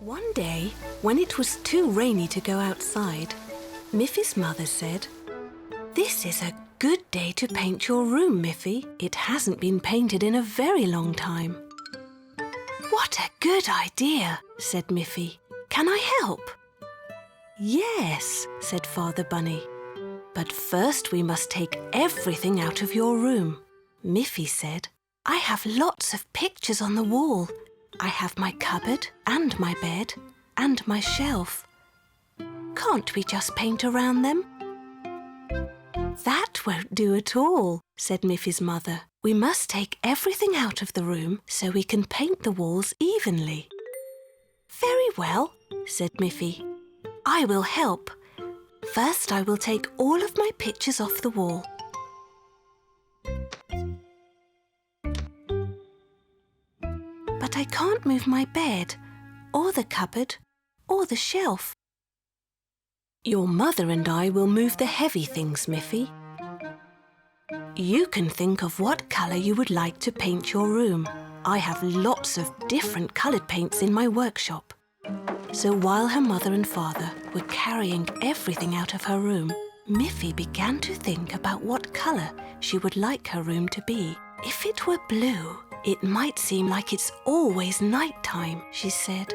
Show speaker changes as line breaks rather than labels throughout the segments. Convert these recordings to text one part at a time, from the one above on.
One day, when it was too rainy to go outside, Miffy's mother said, "This is a good day to paint your room, Miffy. It hasn't been painted in a very long time." "What a good idea," said Miffy. "Can I help?" "Yes," said Father Bunny. "But first we must take everything out of your room." Miffy said, "I have lots of pictures on the wall. I have my cupboard and my bed and my shelf. Can't we just paint around them?" "That won't do at all," said Miffy's mother. "We must take everything out of the room so we can paint the walls evenly." "Very well," said Miffy. "I will help. First, I will take all of my pictures off the wall." "But I can't move my bed, or the cupboard, or the shelf." "Your mother and I will move the heavy things, Miffy. You can think of what colour you would like to paint your room. I have lots of different coloured paints in my workshop." So while her mother and father were carrying everything out of her room, Miffy began to think about what colour she would like her room to be. "If it were blue, it might seem like it's always night time," she said.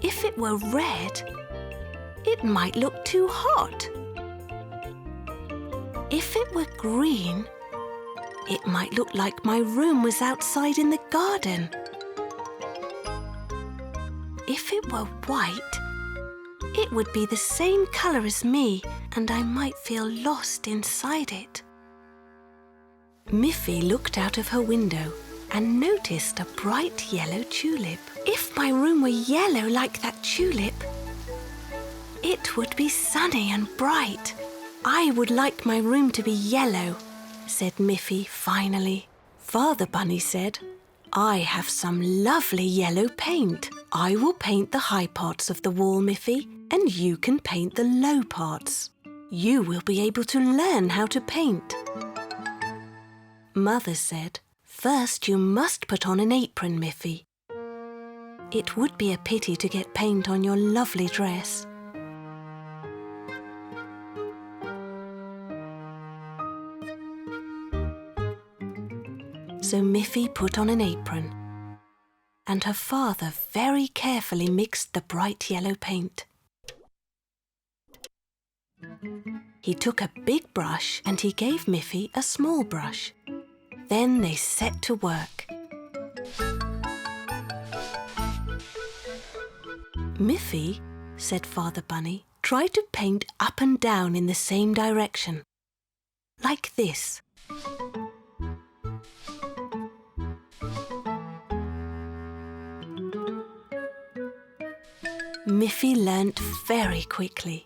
"If it were red, it might look too hot. If it were green, it might look like my room was outside in the garden. If it were white, it would be the same colour as me, and I might feel lost inside it." Miffy looked out of her window and noticed a bright yellow tulip. "If my room were yellow like that tulip, it would be sunny and bright. I would like my room to be yellow," said Miffy finally. Father Bunny said, "I have some lovely yellow paint. I will paint the high parts of the wall, Miffy, and you can paint the low parts. You will be able to learn how to paint." Mother said, "First you must put on an apron, Miffy. It would be a pity to get paint on your lovely dress." So Miffy put on an apron, and her father very carefully mixed the bright yellow paint. He took a big brush and he gave Miffy a small brush. Then they set to work. "Miffy," said Father Bunny, "try to paint up and down in the same direction. Like this." Miffy learnt very quickly.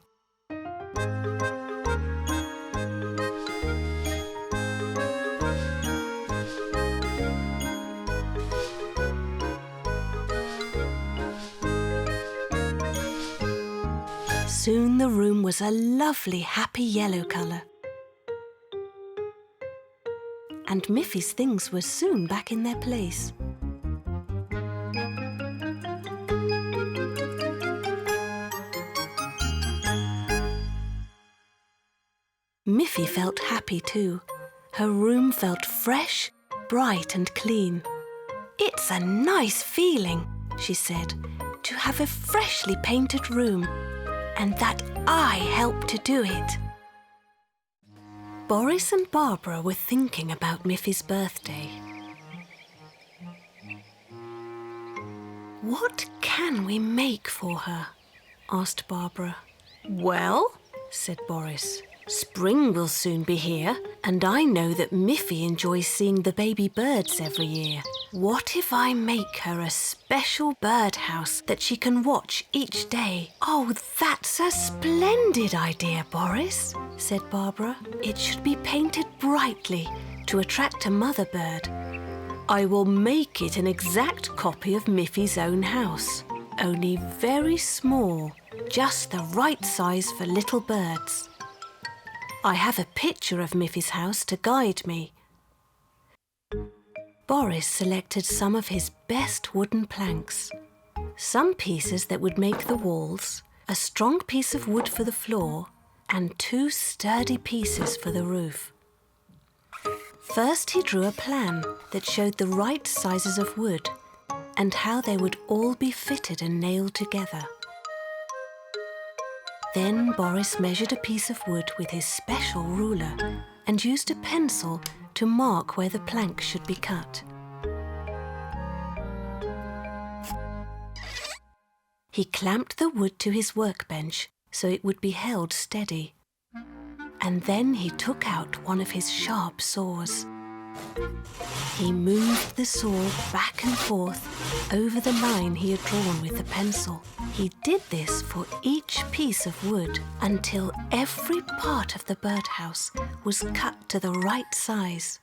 Soon the room was a lovely, happy yellow colour. And Miffy's things were soon back in their place. Miffy felt happy too. Her room felt fresh, bright and clean. "It's a nice feeling," she said, "to have a freshly painted room, and that I helped to do it." Boris and Barbara were thinking about Miffy's birthday. "What can we make for her?" asked Barbara. "Well," said Boris, "spring will soon be here, and I know that Miffy enjoys seeing the baby birds every year. What if I make her a special birdhouse that she can watch each day?" "Oh, that's a splendid idea, Boris," said Barbara. "It should be painted brightly to attract a mother bird. I will make it an exact copy of Miffy's own house, only very small, just the right size for little birds. I have a picture of Miffy's house to guide me." Boris selected some of his best wooden planks. Some pieces that would make the walls, a strong piece of wood for the floor, and 2 sturdy pieces for the roof. First he drew a plan that showed the right sizes of wood and how they would all be fitted and nailed together. Then Boris measured a piece of wood with his special ruler and used a pencil to mark where the plank should be cut. He clamped the wood to his workbench so it would be held steady. And then he took out one of his sharp saws. He moved the saw back and forth over the line he had drawn with the pencil. He did this for each piece of wood until every part of the birdhouse was cut to the right size.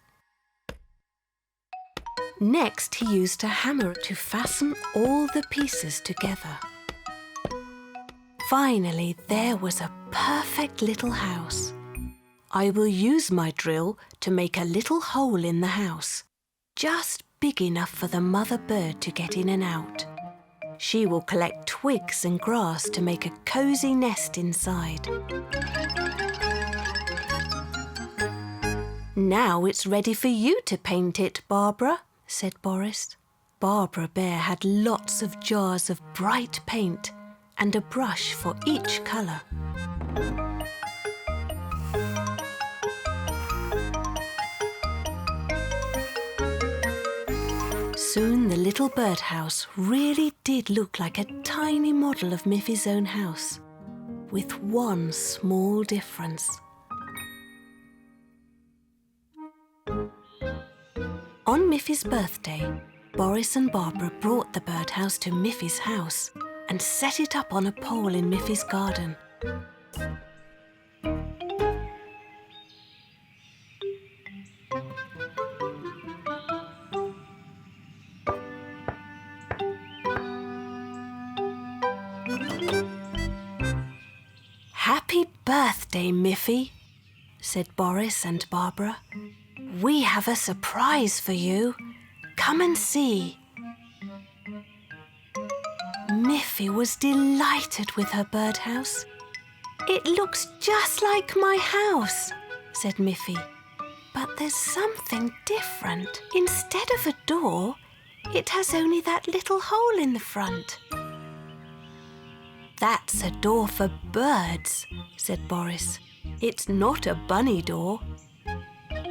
Next, he used a hammer to fasten all the pieces together. Finally, there was a perfect little house. I will use my drill to make a little hole in the house, just big enough for the mother bird to get in and out. She will collect twigs and grass to make a cosy nest inside. Now it's ready for you to paint it, Barbara, said Boris. Barbara Bear had lots of jars of bright paint and a brush for each colour. Soon the little birdhouse really did look like a tiny model of Miffy's own house, with one small difference. On Miffy's birthday, Boris and Barbara brought the birdhouse to Miffy's house and set it up on a pole in Miffy's garden. Happy birthday, Miffy, said Boris and Barbara. We have a surprise for you. Come and see. Miffy was delighted with her birdhouse. It looks just like my house, said Miffy. But there's something different. Instead of a door, it has only that little hole in the front. That's a door for birds, said Boris. It's not a bunny door.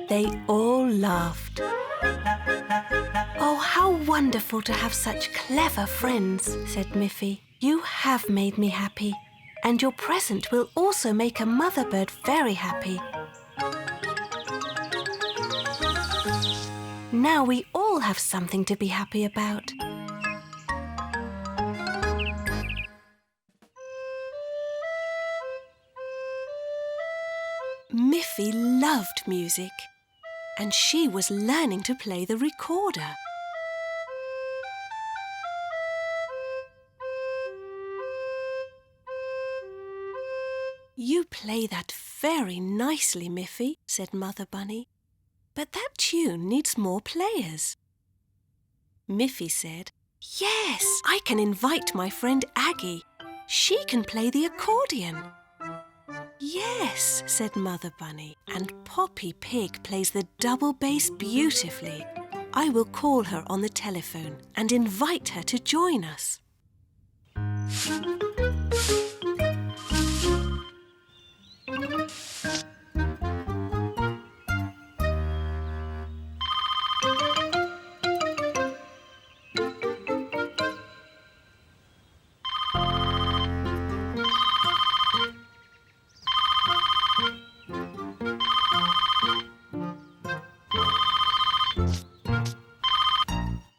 They all laughed. Oh, how wonderful to have such clever friends, said Miffy. You have made me happy, and your present will also make a mother bird very happy. Now we all have something to be happy about. Miffy loved music, and she was learning to play the recorder. You play that very nicely, Miffy, said Mother Bunny. But that tune needs more players. Miffy said, Yes, I can invite my friend Aggie. She can play the accordion. Yes, said Mother Bunny, and Poppy Pig plays the double bass beautifully. I will call her on the telephone and invite her to join us.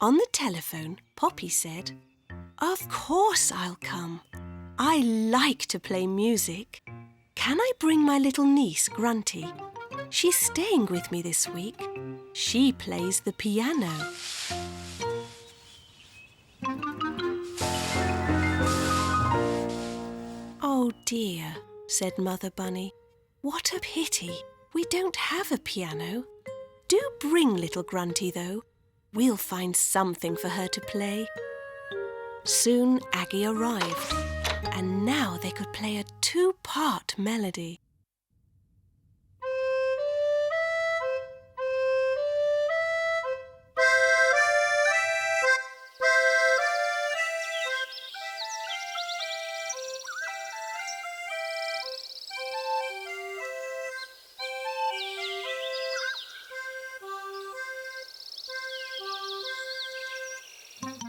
On the telephone, Poppy said, Of course I'll come. I like to play music. Can I bring my little niece, Grunty? She's staying with me this week. She plays the piano. Oh dear, said Mother Bunny. What a pity. We don't have a piano. Do bring little Grunty, though. We'll find something for her to play." Soon Aggie arrived, and now they could play a two-part melody.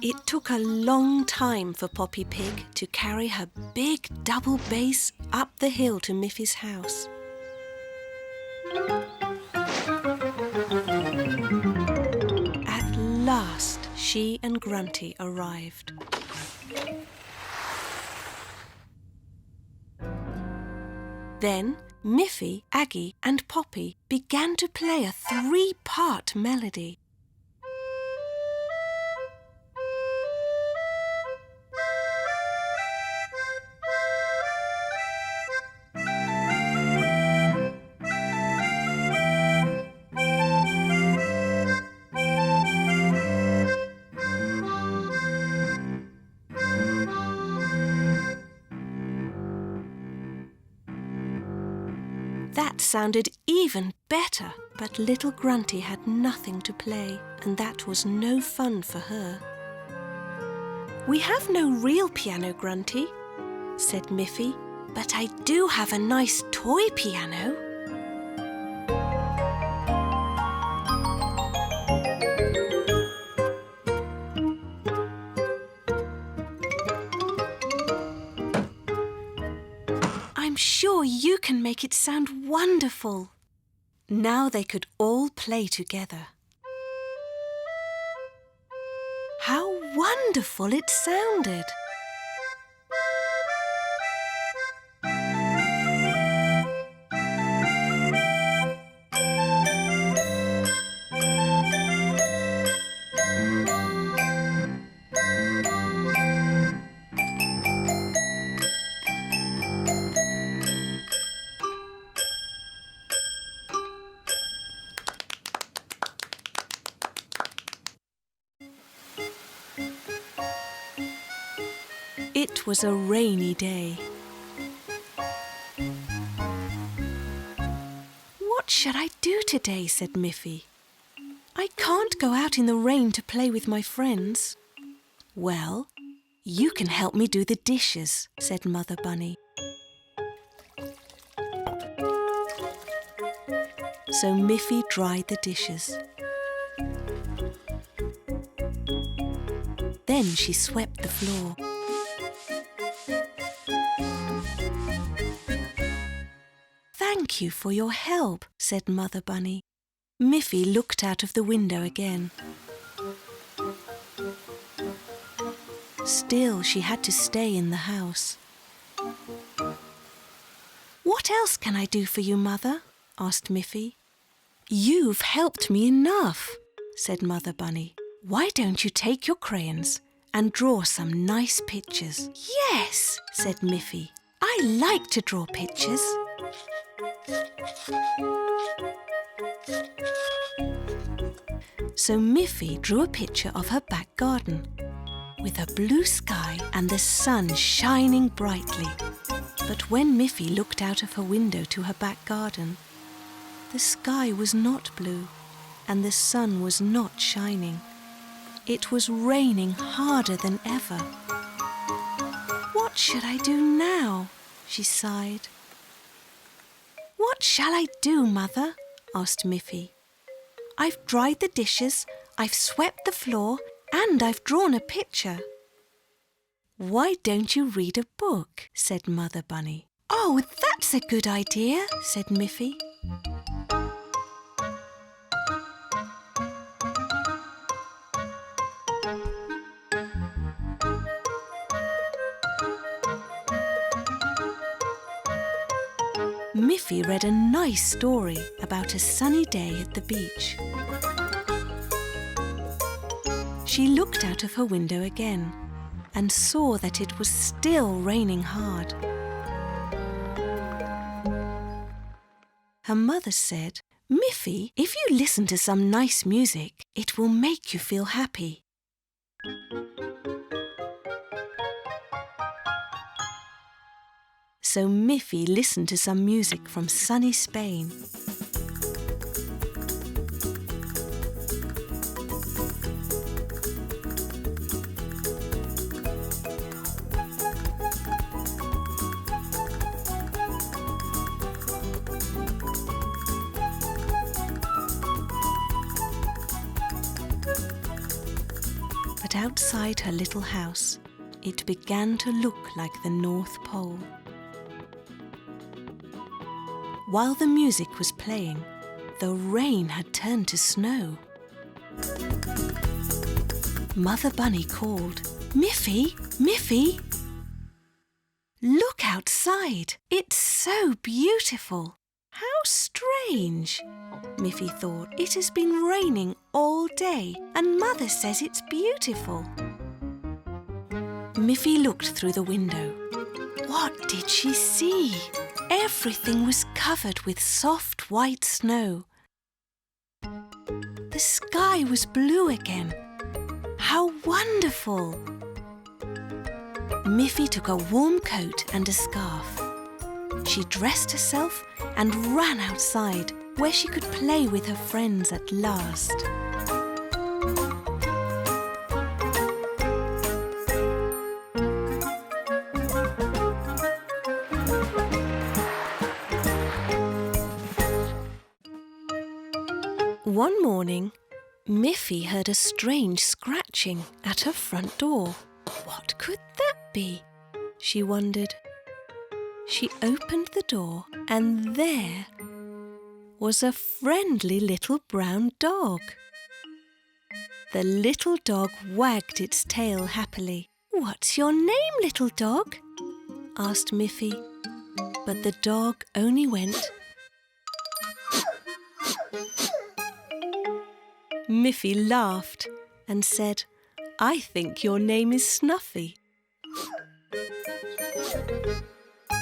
It took a long time for Poppy Pig to carry her big double bass up the hill to Miffy's house. At last, she and Grunty arrived. Then Miffy, Aggie and Poppy began to play a three-part melody. That sounded even better, but little Grunty had nothing to play, and that was no fun for her. "We have no real piano, Grunty," said Miffy, "but I do have a nice toy piano." "I'm sure you can make it sound wonderful." Now they could all play together. How wonderful it sounded! It was a rainy day. "What should I do today?" said Miffy. "I can't go out in the rain to play with my friends." "Well, you can help me do the dishes," said Mother Bunny. So Miffy dried the dishes. Then she swept the floor. "Thank you for your help," said Mother Bunny. Miffy looked out of the window again. Still, she had to stay in the house. "What else can I do for you, Mother?" asked Miffy. "You've helped me enough," said Mother Bunny. "Why don't you take your crayons and draw some nice pictures?" "Yes," said Miffy. "I like to draw pictures." So Miffy drew a picture of her back garden with a blue sky and the sun shining brightly. But when Miffy looked out of her window to her back garden, the sky was not blue and the sun was not shining. It was raining harder than ever. "What should I do now?" she sighed. "What shall I do, Mother?" asked Miffy. "I've dried the dishes, I've swept the floor, and I've drawn a picture." "Why don't you read a book?" said Mother Bunny. "Oh, that's a good idea," said Miffy. Miffy read a nice story about a sunny day at the beach. She looked out of her window again and saw that it was still raining hard. Her mother said, Miffy, if you listen to some nice music, it will make you feel happy. So Miffy listened to some music from sunny Spain. But outside her little house, it began to look like the North Pole. While the music was playing, the rain had turned to snow. Mother Bunny called, "Miffy, Miffy! Look outside! It's so beautiful!" How strange, Miffy thought. It has been raining all day and Mother says it's beautiful. Miffy looked through the window. What did she see? Everything was covered with soft white snow. The sky was blue again. How wonderful! Miffy took a warm coat and a scarf. She dressed herself and ran outside, where she could play with her friends at last. One morning, Miffy heard a strange scratching at her front door. What could that be? She wondered. She opened the door and there was a friendly little brown dog. The little dog wagged its tail happily. "What's your name, little dog?" asked Miffy. But the dog only went. Miffy laughed and said, "I think your name is Snuffy.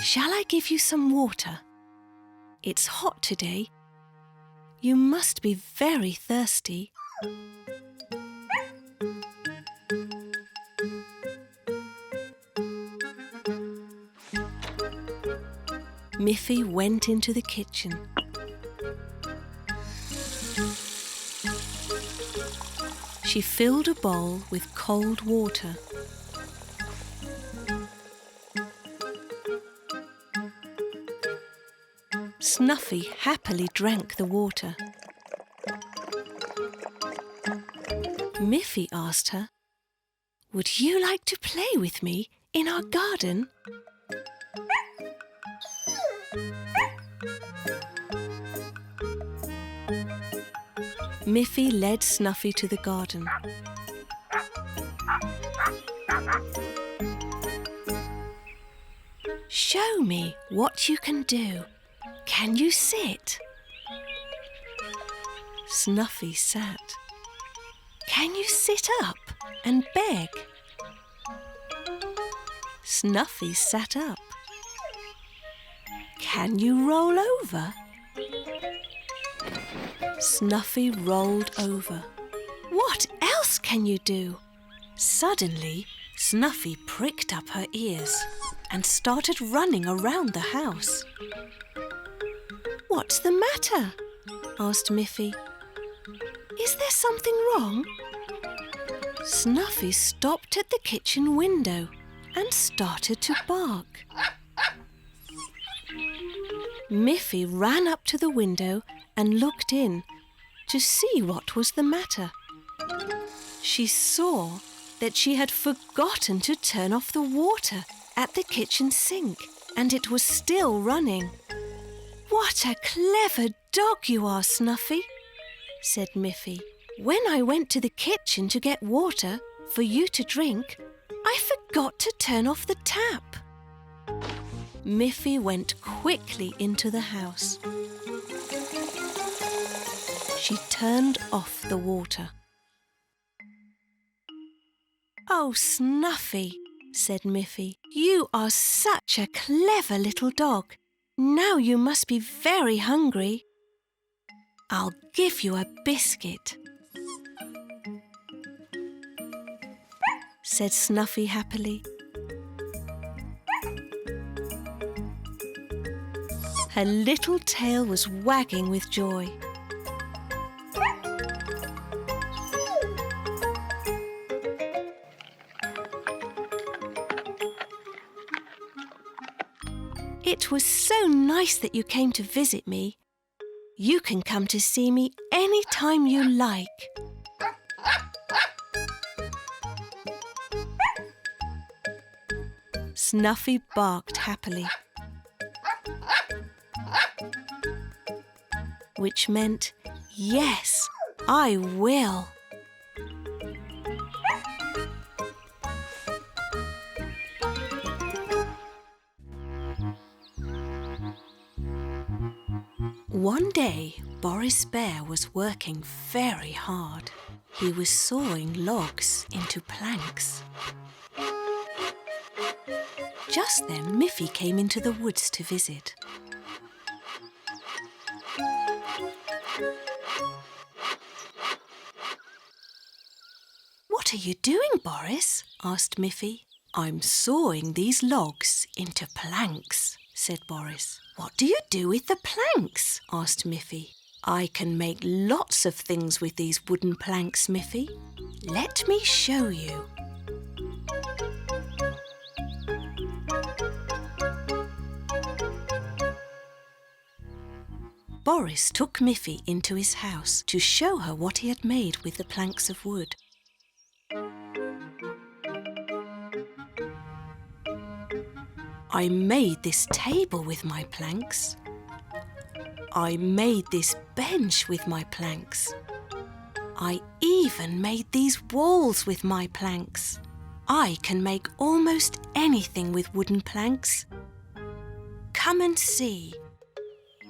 Shall I give you some water? It's hot today. You must be very thirsty." Miffy went into the kitchen. She filled a bowl with cold water. Snuffy happily drank the water. Miffy asked her, "Would you like to play with me in our garden?" Miffy led Snuffy to the garden. "Show me what you can do. Can you sit?" Snuffy sat. "Can you sit up and beg?" Snuffy sat up. "Can you roll over?" Snuffy rolled over. "What else can you do?" Suddenly, Snuffy pricked up her ears and started running around the house. "What's the matter?" asked Miffy. "Is there something wrong?" Snuffy stopped at the kitchen window and started to bark. Miffy ran up to the window and looked in to see what was the matter. She saw that she had forgotten to turn off the water at the kitchen sink, and it was still running. "What a clever dog you are, Snuffy," said Miffy. "When I went to the kitchen to get water for you to drink, I forgot to turn off the tap." Miffy went quickly into the house. She turned off the water. "Oh, Snuffy," said Miffy, "you are such a clever little dog. Now you must be very hungry." I'll give you a biscuit, said Snuffy happily. Her little tail was wagging with joy. It was so nice that you came to visit me. You can come to see me any time you like. Snuffy barked happily, which meant, yes, I will. One day, Boris Bear was working very hard. He was sawing logs into planks. Just then, Miffy came into the woods to visit. "What are you doing, Boris?" asked Miffy. "I'm sawing these logs into planks," said Boris. "What do you do with the planks?" asked Miffy. "I can make lots of things with these wooden planks, Miffy. Let me show you." Boris took Miffy into his house to show her what he had made with the planks of wood. "I made this table with my planks. I made this bench with my planks. I even made these walls with my planks. I can make almost anything with wooden planks. Come and see."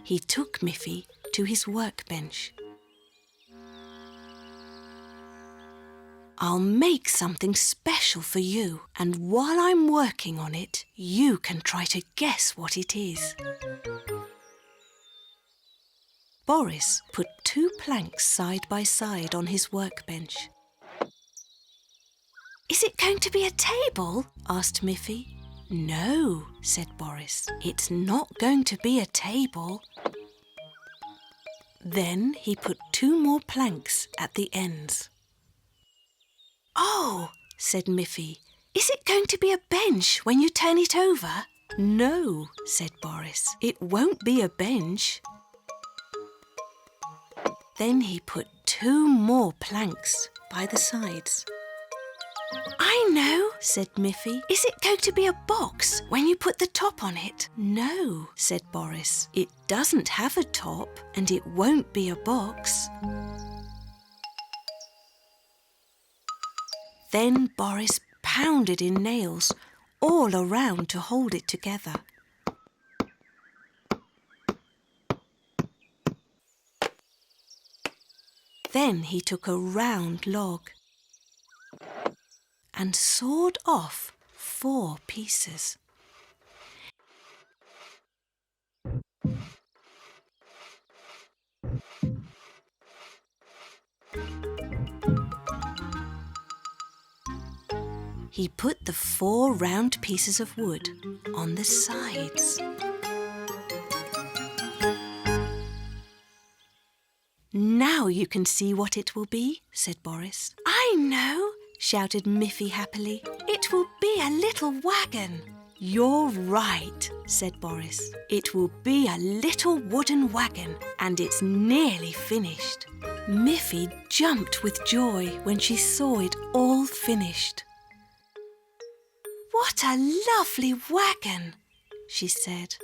He took Miffy to his workbench. "I'll make something special for you, and while I'm working on it, you can try to guess what it is." Boris put 2 planks side by side on his workbench. "Is it going to be a table?" asked Miffy. "No," said Boris, "it's not going to be a table." Then he put 2 more planks at the ends. "Oh," said Miffy, "is it going to be a bench when you turn it over?" "No," said Boris, "it won't be a bench." Then he put 2 more planks by the sides. "I know," said Miffy. "Is it going to be a box when you put the top on it?" "No," said Boris. "It doesn't have a top and it won't be a box." Then Boris pounded in nails all around to hold it together. Then he took a round log and sawed off 4 pieces. He put the 4 round pieces of wood on the sides. "Now you can see what it will be," said Boris. "I know," shouted Miffy happily. "It will be a little wagon." "You're right," said Boris. "It will be a little wooden wagon and it's nearly finished." Miffy jumped with joy when she saw it all finished. "What a lovely wagon," she said.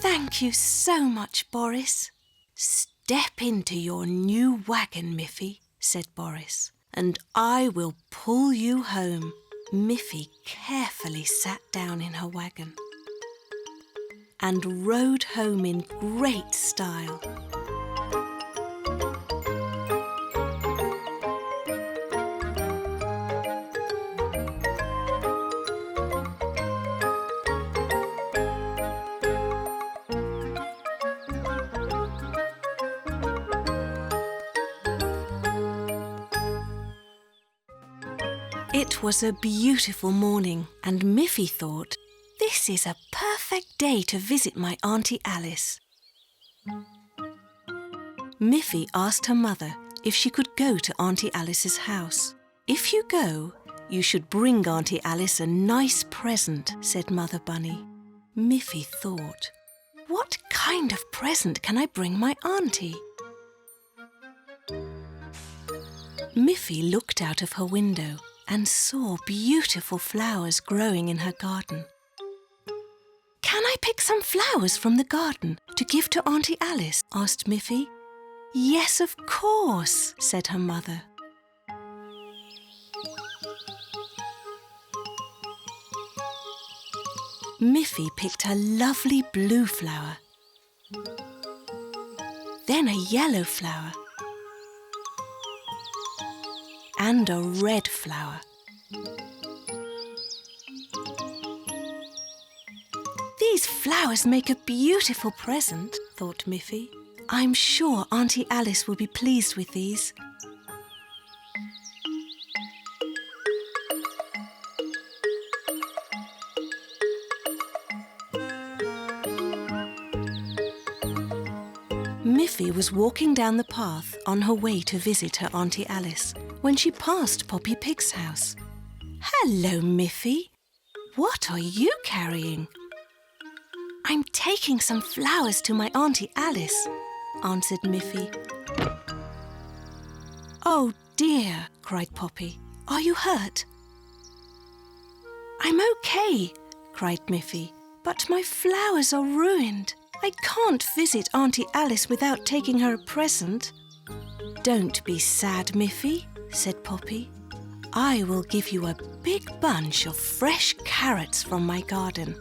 "Thank you so much, Boris." "Step into your new wagon, Miffy," said Boris, "and I will pull you home." Miffy carefully sat down in her wagon and rode home in great style. It was a beautiful morning, and Miffy thought, this is a perfect day to visit my Auntie Alice. Miffy asked her mother if she could go to Auntie Alice's house. If you go, you should bring Auntie Alice a nice present, said Mother Bunny. Miffy thought, what kind of present can I bring my auntie? Miffy looked out of her window and saw beautiful flowers growing in her garden. Can I pick some flowers from the garden to give to Auntie Alice? Asked Miffy. Yes, of course, said her mother. Miffy picked a lovely blue flower, then a yellow flower, and a red flower. These flowers make a beautiful present, thought Miffy. I'm sure Auntie Alice will be pleased with these. Miffy was walking down the path on her way to visit her Auntie Alice when she passed Poppy Pig's house. Hello, Miffy. What are you carrying? I'm taking some flowers to my Auntie Alice, answered Miffy. Oh dear, cried Poppy. Are you hurt? I'm okay, cried Miffy, but my flowers are ruined. I can't visit Auntie Alice without taking her a present. Don't be sad, Miffy, said Poppy. I will give you a big bunch of fresh carrots from my garden.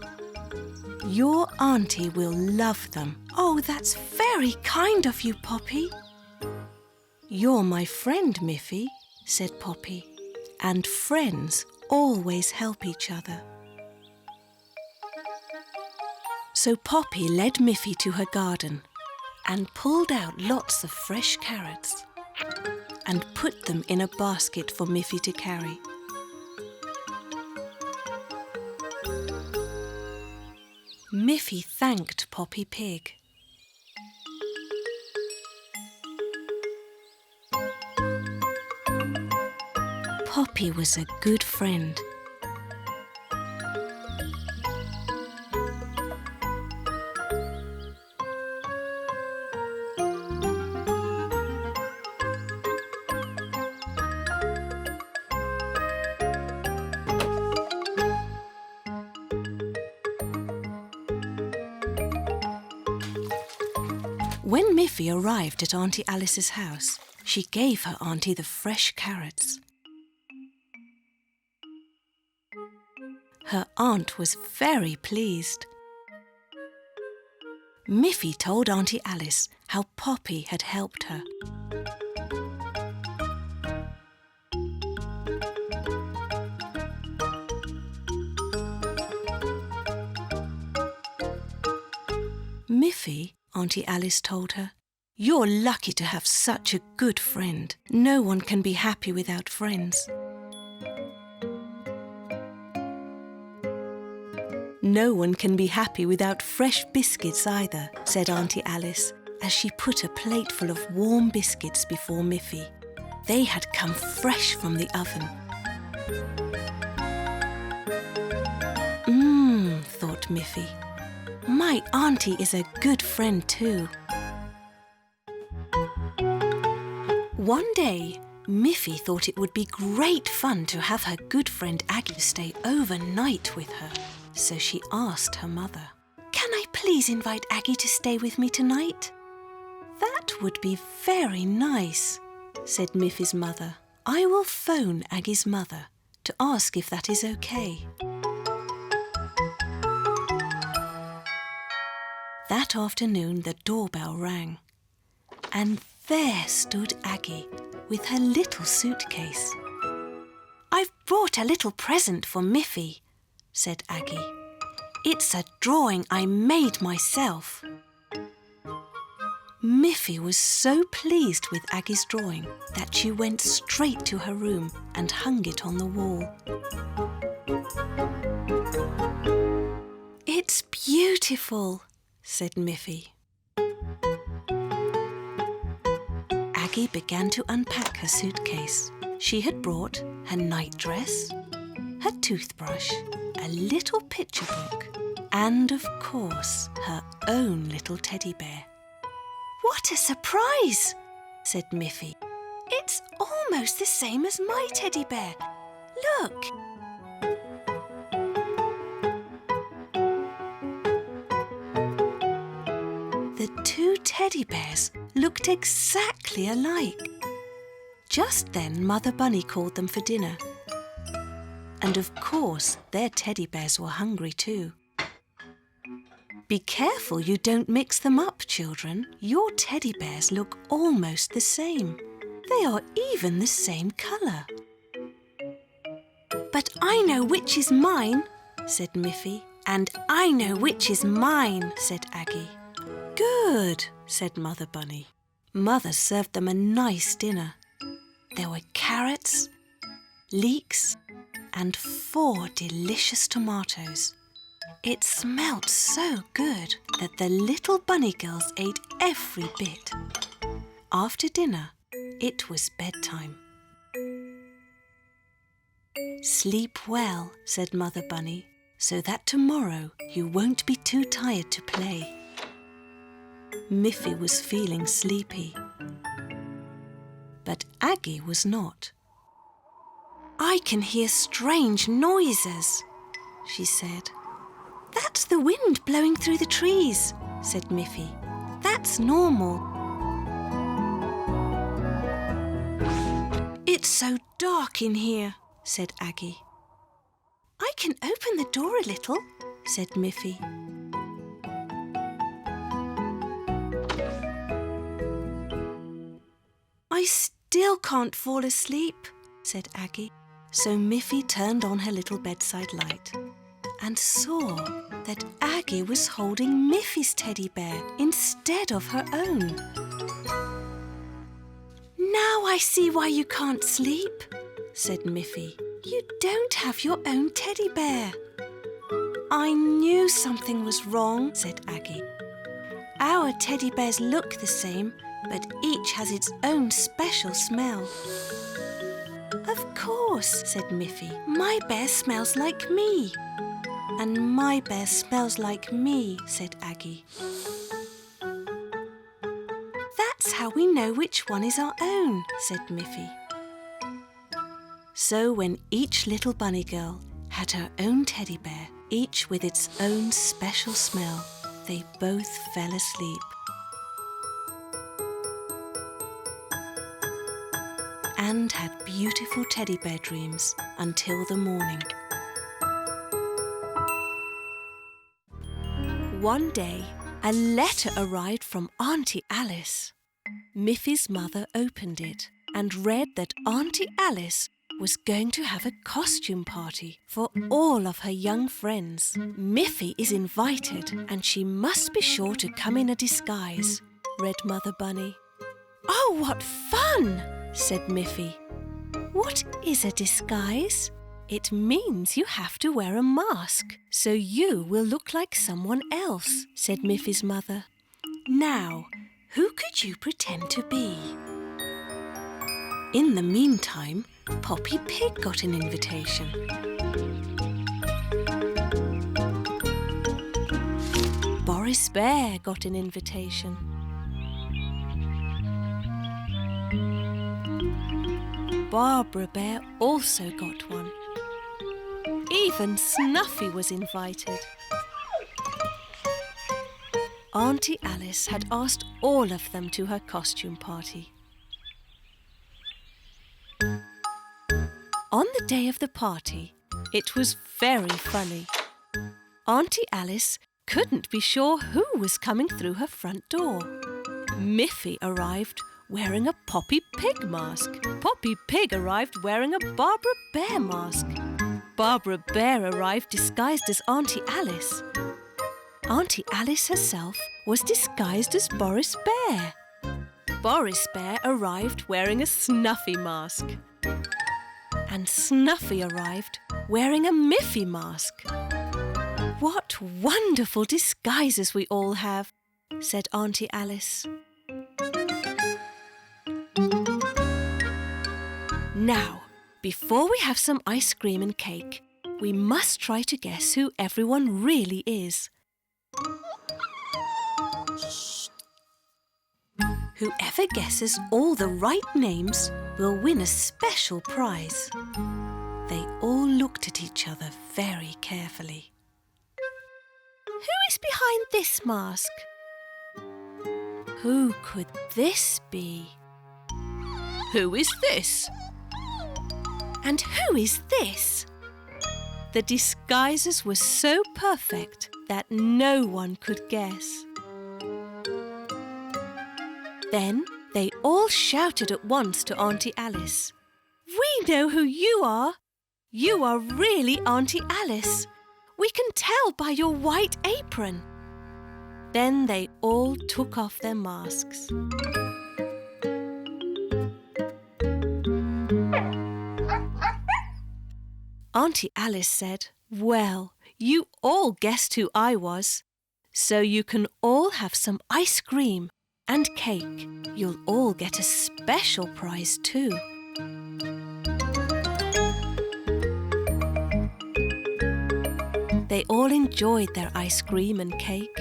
Your auntie will love them. Oh, that's very kind of you, Poppy. You're my friend, Miffy, said Poppy, and friends always help each other. So Poppy led Miffy to her garden and pulled out lots of fresh carrots and put them in a basket for Miffy to carry. Miffy thanked Poppy Pig. Poppy was a good friend. When Miffy arrived at Auntie Alice's house, she gave her auntie the fresh carrots. Her aunt was very pleased. Miffy told Auntie Alice how Poppy had helped her. Miffy, Auntie Alice told her, you're lucky to have such a good friend. No one can be happy without friends. No one can be happy without fresh biscuits either, said Auntie Alice, as she put a plateful of warm biscuits before Miffy. They had come fresh from the oven. Thought Miffy. My auntie is a good friend too. One day, Miffy thought it would be great fun to have her good friend Aggie stay overnight with her. So she asked her mother, "Can I please invite Aggie to stay with me tonight?" "That would be very nice," said Miffy's mother. "I will phone Aggie's mother to ask if that is okay." That afternoon the doorbell rang, and there stood Aggie with her little suitcase. "I've brought a little present for Miffy," said Aggie. "It's a drawing I made myself." Miffy was so pleased with Aggie's drawing that she went straight to her room and hung it on the wall. "It's beautiful," said Miffy. Aggie began to unpack her suitcase. She had brought her nightdress, her toothbrush, a little picture book, and, of course, her own little teddy bear. "What a surprise!" said Miffy. "It's almost the same as my teddy bear. Look!" The two teddy bears looked exactly alike. Just then Mother Bunny called them for dinner. And of course their teddy bears were hungry too. "Be careful you don't mix them up, children. Your teddy bears look almost the same. They are even the same colour." "But I know which is mine," said Miffy. "And I know which is mine," said Aggie. "Good," said Mother Bunny. Mother served them a nice dinner. There were carrots, leeks, and 4 delicious tomatoes. It smelt so good that the little bunny girls ate every bit. After dinner, it was bedtime. "Sleep well," said Mother Bunny, "so that tomorrow you won't be too tired to play." Miffy was feeling sleepy, but Aggie was not. "I can hear strange noises," she said. "That's the wind blowing through the trees," said Miffy. "That's normal." "It's so dark in here," said Aggie. "I can open the door a little," said Miffy. "I still can't fall asleep," said Aggie. So Miffy turned on her little bedside light and saw that Aggie was holding Miffy's teddy bear instead of her own. "Now I see why you can't sleep," said Miffy. "You don't have your own teddy bear." "I knew something was wrong," said Aggie. "Our teddy bears look the same, but each has its own special smell." "Of course," said Miffy. "My bear smells like me." "And my bear smells like me," said Aggie. "That's how we know which one is our own," said Miffy. So when each little bunny girl had her own teddy bear, each with its own special smell, they both fell asleep. And had beautiful teddy bear dreams until the morning. One day, a letter arrived from Auntie Alice. Miffy's mother opened it and read that Auntie Alice was going to have a costume party for all of her young friends. "Miffy is invited and she must be sure to come in a disguise," read Mother Bunny. "Oh, what fun!" said Miffy. "What is a disguise?" "It means you have to wear a mask, so you will look like someone else," said Miffy's mother. "Now, who could you pretend to be?" In the meantime, Poppy Pig got an invitation. Boris Bear got an invitation. Barbara Bear also got one. Even Snuffy was invited. Auntie Alice had asked all of them to her costume party. On the day of the party, it was very funny. Auntie Alice couldn't be sure who was coming through her front door. Miffy arrived wearing a Poppy Pig mask. Poppy Pig arrived wearing a Barbara Bear mask. Barbara Bear arrived disguised as Auntie Alice. Auntie Alice herself was disguised as Boris Bear. Boris Bear arrived wearing a Snuffy mask. And Snuffy arrived wearing a Miffy mask. "What wonderful disguises we all have," said Auntie Alice. Now, before we have some ice cream and cake, we must try to guess who everyone really is. Whoever guesses all the right names will win a special prize. They all looked at each other very carefully. Who is behind this mask? Who could this be? Who is this? And who is this? The disguises were so perfect that no one could guess. Then they all shouted at once to Auntie Alice. "We know who you are! You are really Auntie Alice! We can tell by your white apron!" Then they all took off their masks. Auntie Alice said, "Well, you all guessed who I was, so you can all have some ice cream and cake. You'll all get a special prize too." They all enjoyed their ice cream and cake.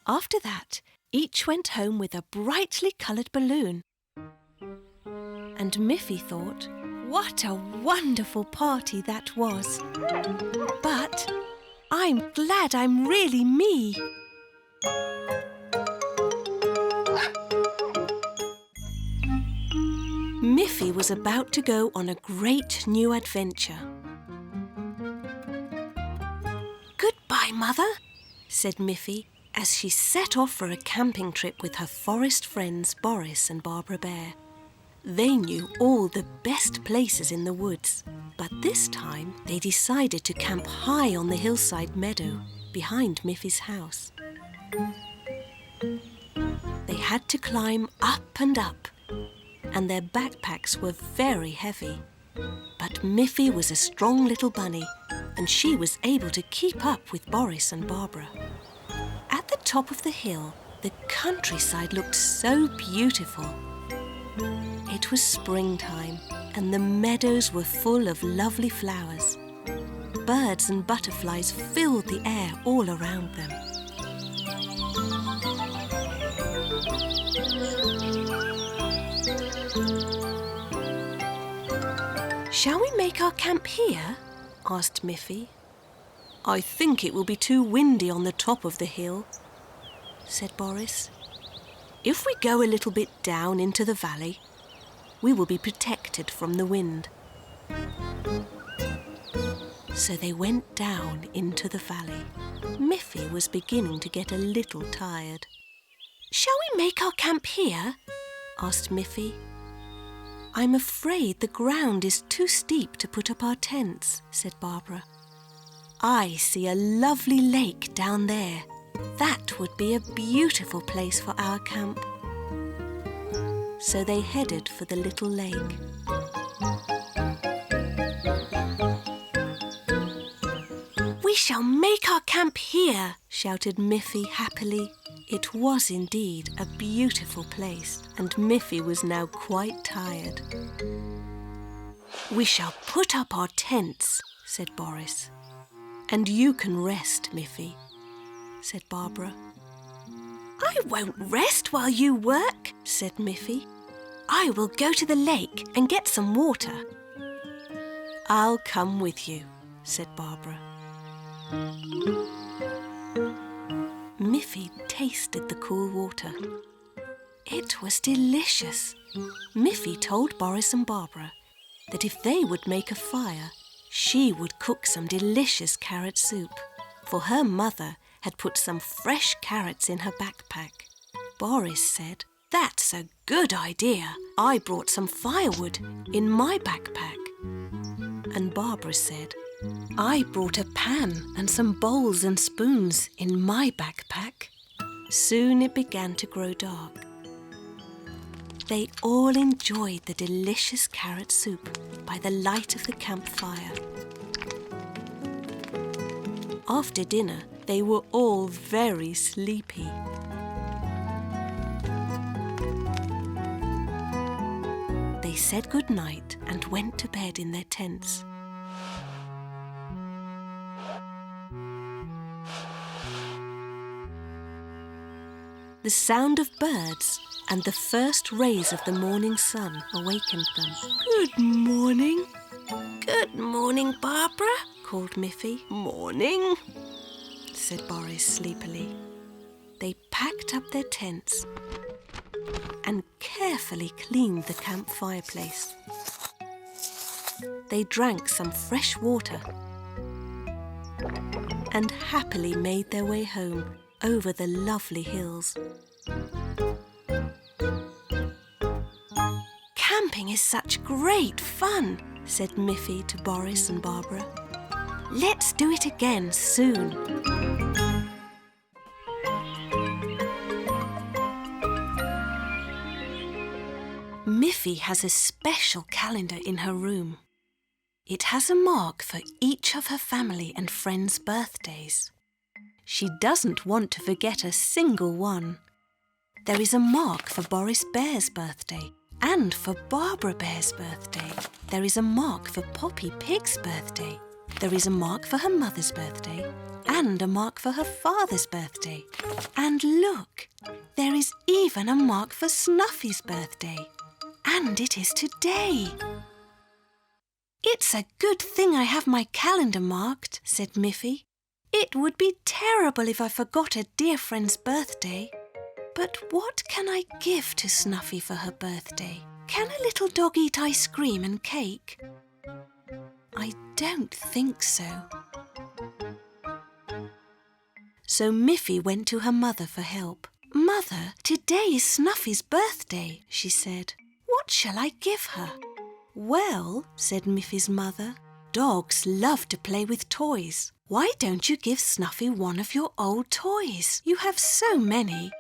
After that, each went home with a brightly coloured balloon. And Miffy thought, what a wonderful party that was. But I'm glad I'm really me. Miffy was about to go on a great new adventure. "Goodbye, Mother," said Miffy, as she set off for a camping trip with her forest friends Boris and Barbara Bear. They knew all the best places in the woods, but this time they decided to camp high on the hillside meadow behind Miffy's house. They had to climb up and up, and their backpacks were very heavy. But Miffy was a strong little bunny, and she was able to keep up with Boris and Barbara. At the top of the hill, the countryside looked so beautiful. It was springtime, and the meadows were full of lovely flowers. Birds and butterflies filled the air all around them. "Shall we make our camp here?" asked Miffy. "I think it will be too windy on the top of the hill," said Boris. "If we go a little bit down into the valley, we will be protected from the wind." So they went down into the valley. Miffy was beginning to get a little tired. "Shall we make our camp here?" asked Miffy. "I'm afraid the ground is too steep to put up our tents," said Barbara. "I see a lovely lake down there. That would be a beautiful place for our camp." So they headed for the little lake. "We shall make our camp here," shouted Miffy happily. It was indeed a beautiful place, and Miffy was now quite tired. "We shall put up our tents," said Boris. "And you can rest, Miffy," said Barbara. "I won't rest while you work," said Miffy. "I will go to the lake and get some water." "I'll come with you," said Barbara. Miffy tasted the cool water. It was delicious. Miffy told Boris and Barbara that if they would make a fire, she would cook some delicious carrot soup, for her mother had put some fresh carrots in her backpack. Boris said, "That's a good idea. I brought some firewood in my backpack." And Barbara said, "I brought a pan and some bowls and spoons in my backpack." Soon it began to grow dark. They all enjoyed the delicious carrot soup by the light of the campfire. After dinner, they were all very sleepy. They said good night and went to bed in their tents. The sound of birds and the first rays of the morning sun awakened them. "Good morning." "Good morning, Barbara," called Miffy. "Morning," said Boris sleepily. They packed up their tents and carefully cleaned the camp fireplace. They drank some fresh water and happily made their way home over the lovely hills. "Camping is such great fun," said Miffy to Boris and Barbara. "Let's do it again soon." Miffy has a special calendar in her room. It has a mark for each of her family and friends' birthdays. She doesn't want to forget a single one. There is a mark for Boris Bear's birthday and for Barbara Bear's birthday. There is a mark for Poppy Pig's birthday. There is a mark for her mother's birthday and a mark for her father's birthday. And look, there is even a mark for Snuffy's birthday. And it is today. "It's a good thing I have my calendar marked," said Miffy. "It would be terrible if I forgot a dear friend's birthday. But what can I give to Snuffy for her birthday? Can a little dog eat ice cream and cake? I don't think so." So Miffy went to her mother for help. "Mother, today is Snuffy's birthday," she said. "What shall I give her?" "Well," said Miffy's mother, "dogs love to play with toys. Why don't you give Snuffy one of your old toys? You have so many."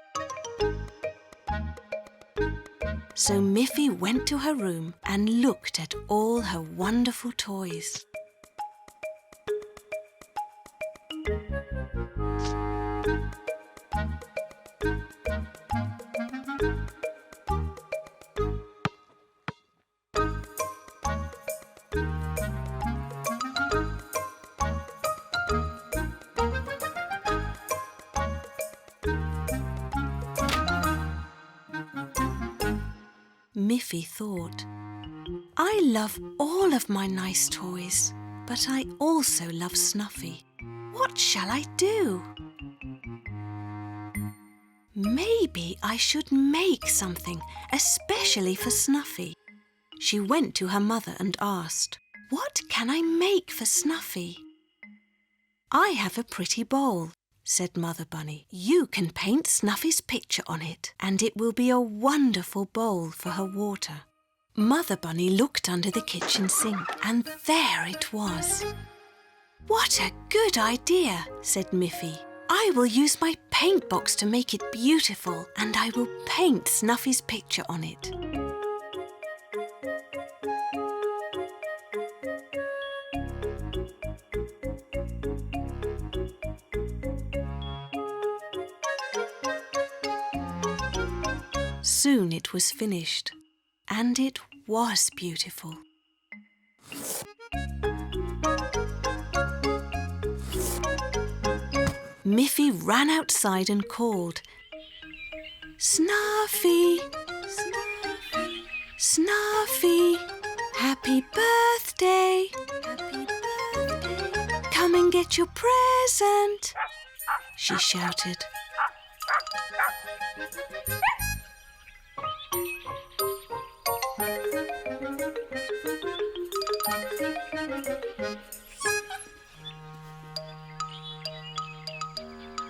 So Miffy went to her room and looked at all her wonderful toys. Miffy thought, "I love all of my nice toys, but I also love Snuffy. What shall I do? Maybe I should make something especially for Snuffy." She went to her mother and asked, "What can I make for Snuffy?" "I have a pretty bowl," said Mother Bunny. "You can paint Snuffy's picture on it, and it will be a wonderful bowl for her water." Mother Bunny looked under the kitchen sink, and there it was. "What a good idea," said Miffy. "I will use my paint box to make it beautiful, and I will paint Snuffy's picture on it." Soon it was finished, and it was beautiful. Miffy ran outside and called, "Snuffy! Snuffy! Snuffy! Happy birthday! Happy birthday! Come and get your present," she shouted.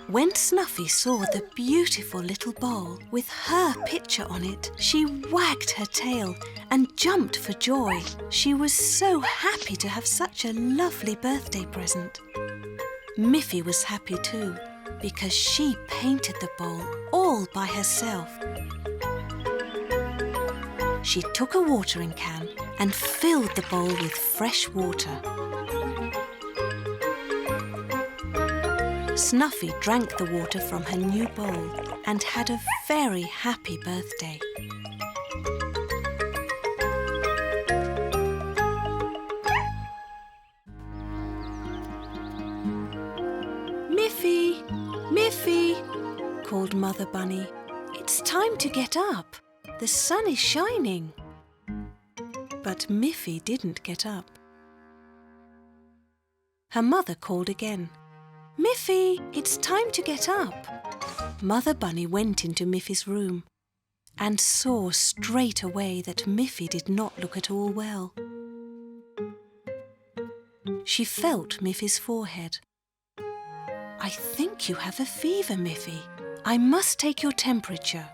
When Snuffy saw the beautiful little bowl with her picture on it, she wagged her tail and jumped for joy. She was so happy to have such a lovely birthday present. Miffy was happy too, because she painted the bowl all by herself. She took a watering can and filled the bowl with fresh water. Snuffy drank the water from her new bowl and had a very happy birthday. "Miffy, Miffy," called Mother Bunny. "It's time to get up. The sun is shining." But Miffy didn't get up. Her mother called again. "Miffy, it's time to get up." Mother Bunny went into Miffy's room and saw straight away that Miffy did not look at all well. She felt Miffy's forehead. "I think you have a fever, Miffy. I must take your temperature."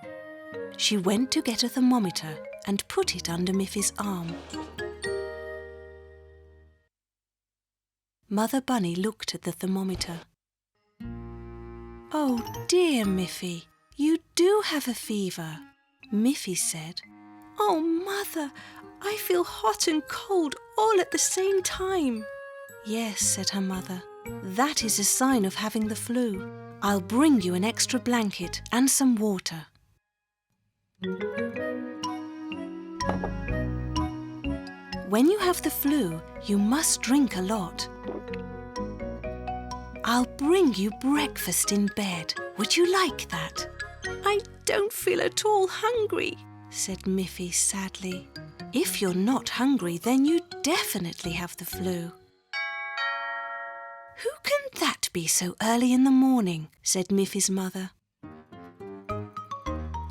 She went to get a thermometer and put it under Miffy's arm. Mother Bunny looked at the thermometer. "Oh dear, Miffy, you do have a fever," Miffy said. "Oh, Mother, I feel hot and cold all at the same time." "Yes," said her mother, "that is a sign of having the flu. I'll bring you an extra blanket and some water." When you have the flu, you must drink a lot. "I'll bring you breakfast in bed. Would you like that?" "I don't feel at all hungry," said Miffy sadly. "If you're not hungry, then you definitely have the flu." "Who can that be so early in the morning?" said Miffy's mother.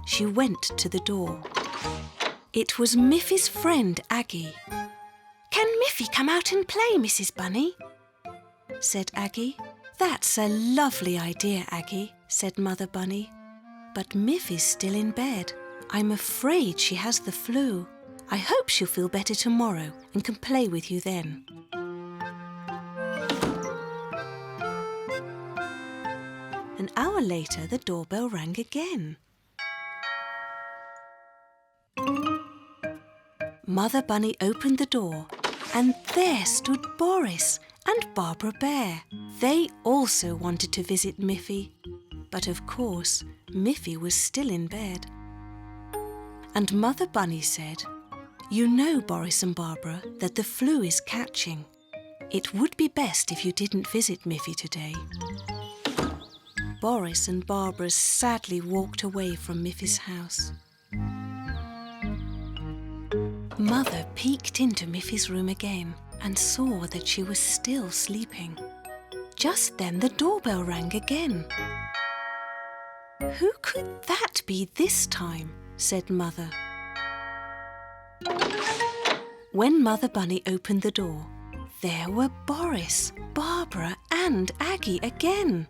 She went to the door. It was Miffy's friend Aggie. "Can Miffy come out and play, Mrs. Bunny?" said Aggie. "That's a lovely idea, Aggie," said Mother Bunny. "But Miffy's still in bed. I'm afraid she has the flu. I hope she'll feel better tomorrow and can play with you then." An hour later, the doorbell rang again. Mother Bunny opened the door, and there stood Boris and Barbara Bear. They also wanted to visit Miffy, but of course, Miffy was still in bed. And Mother Bunny said, "You know, Boris and Barbara, that the flu is catching. It would be best if you didn't visit Miffy today." Boris and Barbara sadly walked away from Miffy's house. Mother peeked into Miffy's room again and saw that she was still sleeping. Just then the doorbell rang again. "Who could that be this time?" said Mother. When Mother Bunny opened the door, there were Boris, Barbara and Aggie again.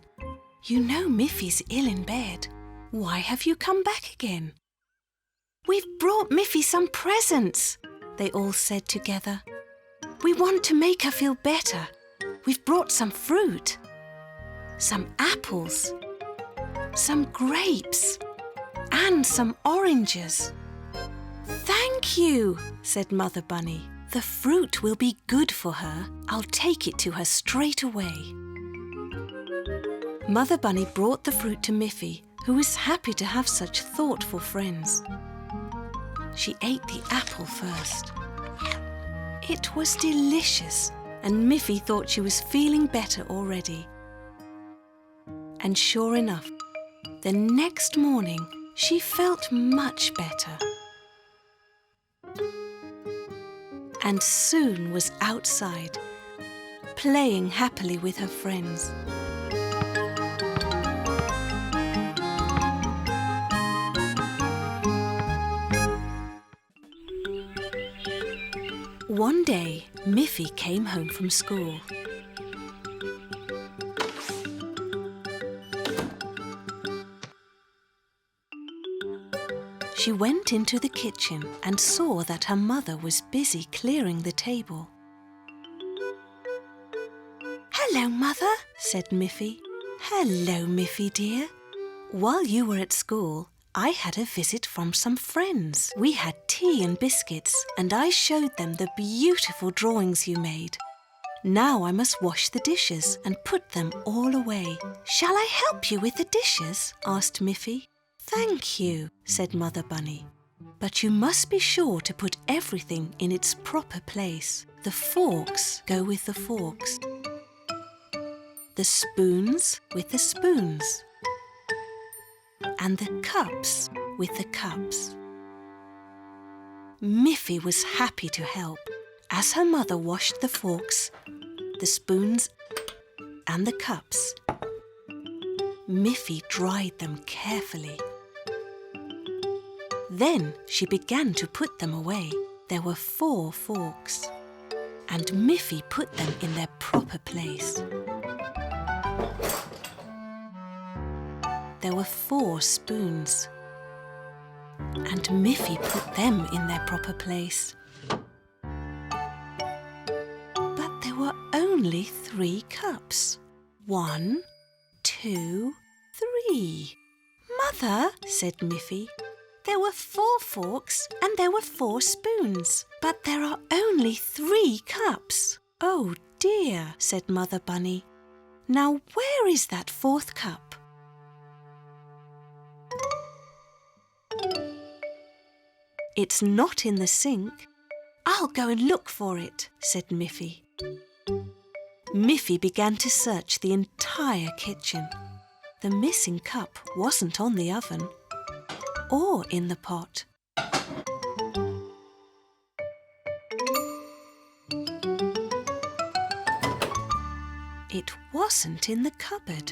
"You know Miffy's ill in bed. Why have you come back again?" "We've brought Miffy some presents," they all said together. "We want to make her feel better. We've brought some fruit, some apples, some grapes, and some oranges." "Thank you," said Mother Bunny. "The fruit will be good for her. I'll take it to her straight away." Mother Bunny brought the fruit to Miffy, who was happy to have such thoughtful friends. She ate the apple first. It was delicious, and Miffy thought she was feeling better already. And sure enough, the next morning she felt much better. And soon was outside, playing happily with her friends. One day, Miffy came home from school. She went into the kitchen and saw that her mother was busy clearing the table. "Hello, Mother," said Miffy. "Hello, Miffy, dear. While you were at school, I had a visit from some friends. We had tea and biscuits, and I showed them the beautiful drawings you made. Now I must wash the dishes and put them all away." "Shall I help you with the dishes?" asked Miffy. "Thank you," said Mother Bunny. "But you must be sure to put everything in its proper place. The forks go with the forks, the spoons with the spoons, and the cups with the cups." Miffy was happy to help. As her mother washed the forks, the spoons, and the cups, Miffy dried them carefully. Then she began to put them away. There were 4 forks, and Miffy put them in their proper place. There were 4 spoons, and Miffy put them in their proper place. But there were only 3 cups. 1, 2, 3. "Mother," said Miffy, "there were 4 forks and there were 4 spoons, but there are only 3 cups." "Oh dear," said Mother Bunny. "Now where is that 4th cup?" "It's not in the sink." "I'll go and look for it," said Miffy. Miffy began to search the entire kitchen. The missing cup wasn't on the oven or in the pot. It wasn't in the cupboard.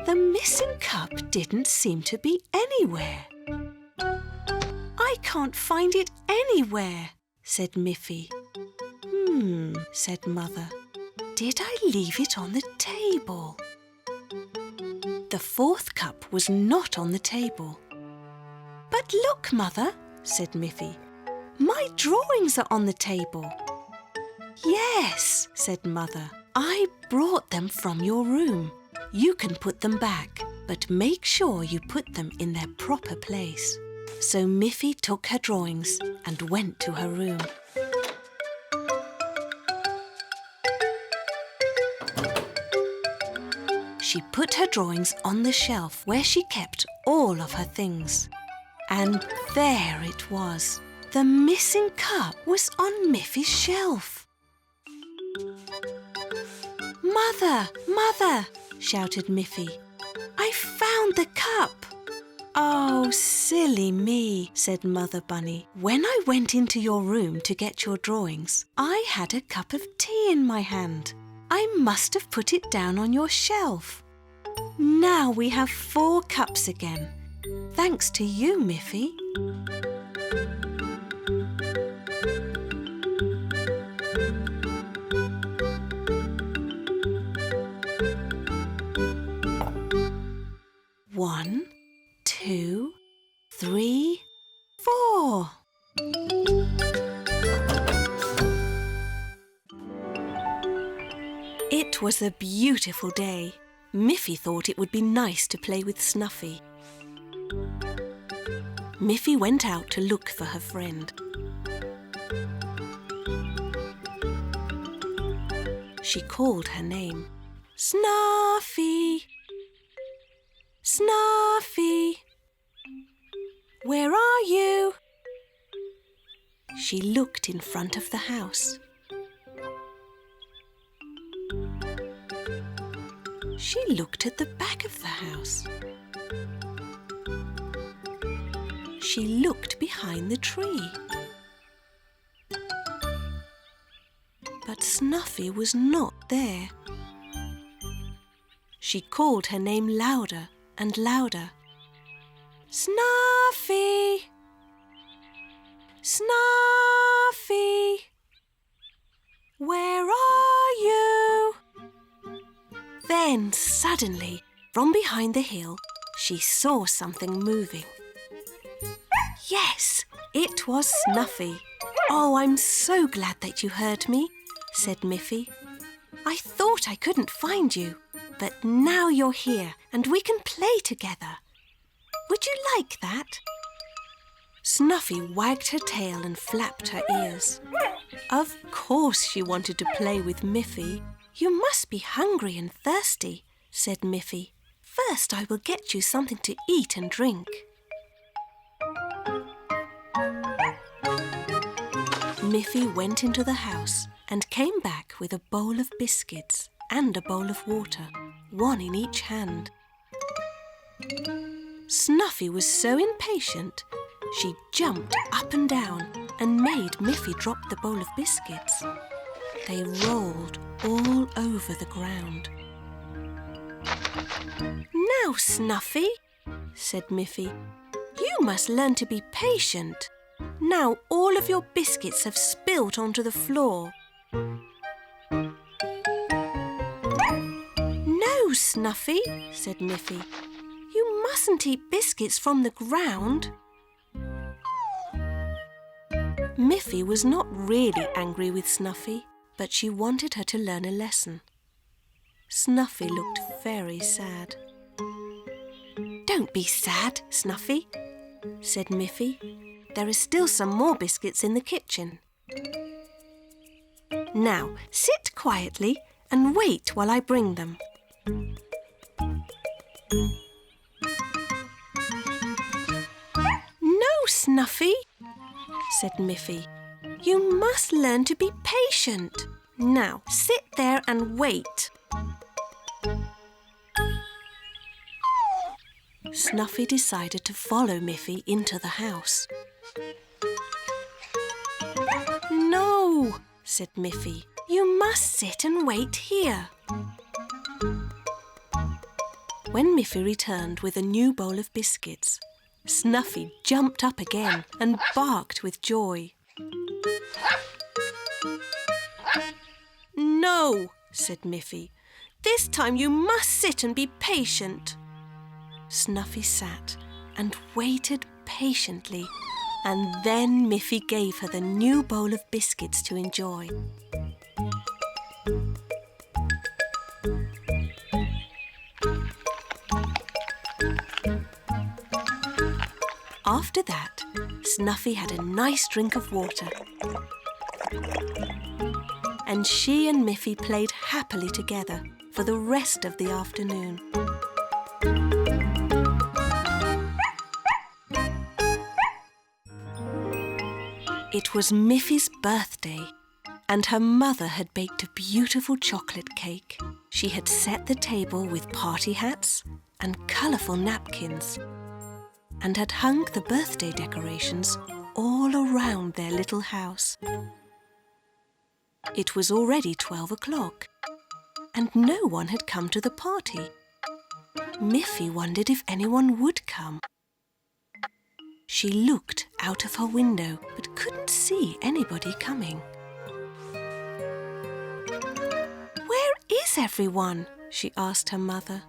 The missing cup didn't seem to be anywhere. "I can't find it anywhere," said Miffy. Said Mother. "Did I leave it on the table?" The 4th cup was not on the table. "But look, Mother," said Miffy. "My drawings are on the table." "Yes," said Mother. "I brought them from your room. You can put them back, but make sure you put them in their proper place." So Miffy took her drawings and went to her room. She put her drawings on the shelf where she kept all of her things. And there it was. The missing cup was on Miffy's shelf. "Mother, Mother!" shouted Miffy. "I found the cup!" "Oh, silly me," said Mother Bunny. "When I went into your room to get your drawings, I had a cup of tea in my hand. I must have put it down on your shelf. Now we have 4 cups again. Thanks to you, Miffy." One, 2, 3, 4. It was a beautiful day. Miffy thought it would be nice to play with Snuffy. Miffy went out to look for her friend. She called her name. "Snuffy! Snuffy! Where are you?" She looked in front of the house. She looked at the back of the house. she looked behind the tree. But Snuffy was not there. She called her name louder and louder. Snuffy! Snuffy! Where are you? Then suddenly, from behind the hill, she saw something moving. Yes, it was Snuffy. Oh, I'm so glad that you heard me, said Miffy. I thought I couldn't find you, but now you're here and we can play together. Would you like that? Snuffy wagged her tail and flapped her ears. Of course she wanted to play with Miffy. You must be hungry and thirsty, said Miffy. First I will get you something to eat and drink. Miffy went into the house and came back with a bowl of biscuits and a bowl of water, one in each hand. Snuffy was so impatient, she jumped up and down and made Miffy drop the bowl of biscuits. They rolled all over the ground. Now, Snuffy, said Miffy, you must learn to be patient. Now all of your biscuits have spilled onto the floor. No, Snuffy, said Miffy. You mustn't eat biscuits from the ground. Miffy was not really angry with Snuffy, but she wanted her to learn a lesson. Snuffy looked very sad. Don't be sad, Snuffy, said Miffy. There are still some more biscuits in the kitchen. Now, sit quietly and wait while I bring them. No, Snuffy, said Miffy. You must learn to be patient. Now, sit there and wait. Snuffy decided to follow Miffy into the house. No, said Miffy. You must sit and wait here. When Miffy returned with a new bowl of biscuits, Snuffy jumped up again and barked with joy. No, said Miffy. This time you must sit and be patient. Snuffy sat and waited patiently, and then Miffy gave her the new bowl of biscuits to enjoy. After that, Snuffy had a nice drink of water, and she and Miffy played happily together for the rest of the afternoon. It was Miffy's birthday, and her mother had baked a beautiful chocolate cake. She had set the table with party hats and colourful napkins, and had hung the birthday decorations all around their little house. It was already 12 o'clock, and no one had come to the party. Miffy wondered if anyone would come. She looked out of her window, but couldn't see anybody coming. Where is everyone? She asked her mother.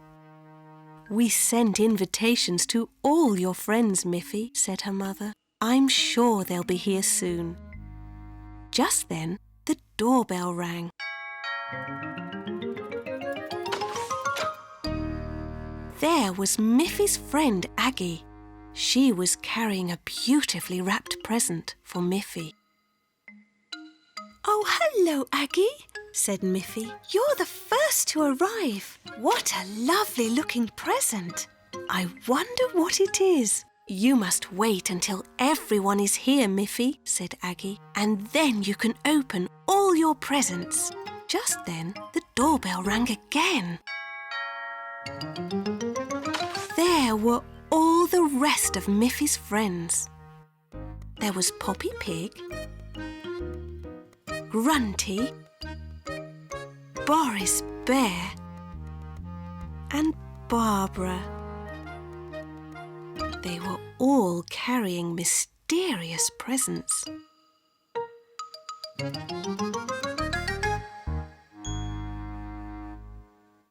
We sent invitations to all your friends, Miffy, said her mother. I'm sure they'll be here soon. Just then, the doorbell rang. There was Miffy's friend Aggie. She was carrying a beautifully wrapped present for Miffy. Oh, hello, Aggie, said Miffy. You're the first to arrive. What a lovely-looking present. I wonder what it is. You must wait until everyone is here, Miffy, said Aggie, and then you can open all your presents. Just then, the doorbell rang again. There were all the rest of Miffy's friends. there was Poppy Pig, Grunty, Boris Bear and Barbara. They were all carrying mysterious presents.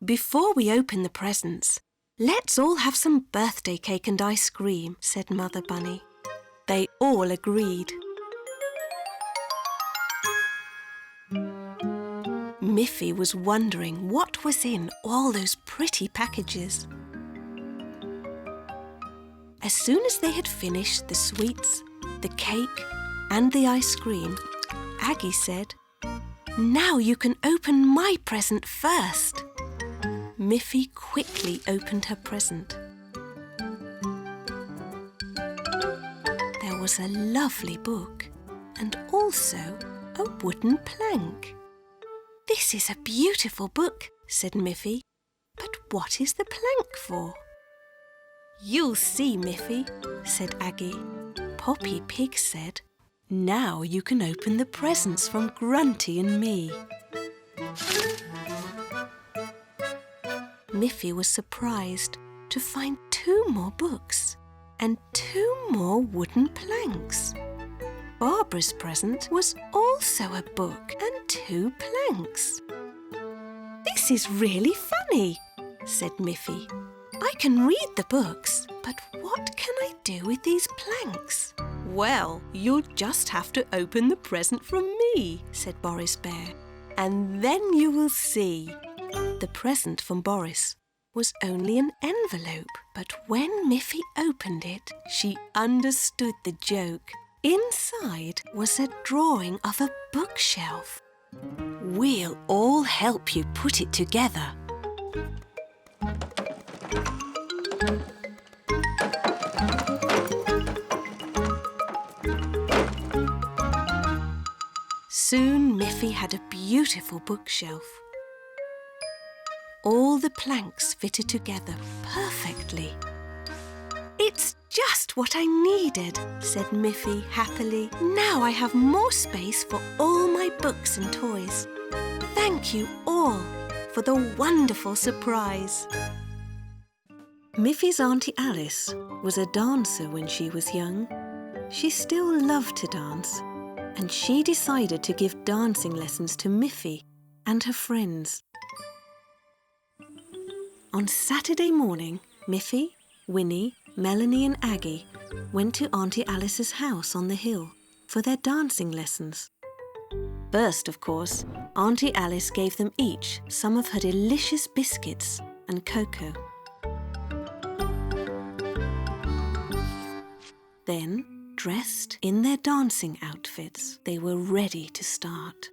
Before we open the presents, let's all have some birthday cake and ice cream, said Mother Bunny. They all agreed. Miffy was wondering what was in all those pretty packages. As soon as they had finished the sweets, the cake and the ice cream, Aggie said, "Now you can open my present first." Miffy quickly opened her present. There was a lovely book and also a wooden plank. "This is a beautiful book," said Miffy. "But what is the plank for?" "You'll see, Miffy," said Aggie. Poppy Pig said, "Now you can open the presents from Grunty and me." Miffy was surprised to find 2 more books and 2 more wooden planks. Barbara's present was also a book and 2 planks. "This is really funny," said Miffy. "I can read the books, but what can I do with these planks?" "Well, you'll just have to open the present from me," said Boris Bear, "and then you will see." The present from Boris was only an envelope, but when Miffy opened it, she understood the joke. Inside was a drawing of a bookshelf. "We'll all help you put it together." Soon Miffy had a beautiful bookshelf. All the planks fitted together perfectly. "It's just what I needed," said Miffy happily. "Now I have more space for all my books and toys. Thank you all for the wonderful surprise." Miffy's Auntie Alice was a dancer when she was young. She still loved to dance, and she decided to give dancing lessons to Miffy and her friends. On Saturday morning, Miffy, Winnie, Melanie and Aggie went to Auntie Alice's house on the hill for their dancing lessons. First, of course, Auntie Alice gave them each some of her delicious biscuits and cocoa. Then, dressed in their dancing outfits, they were ready to start.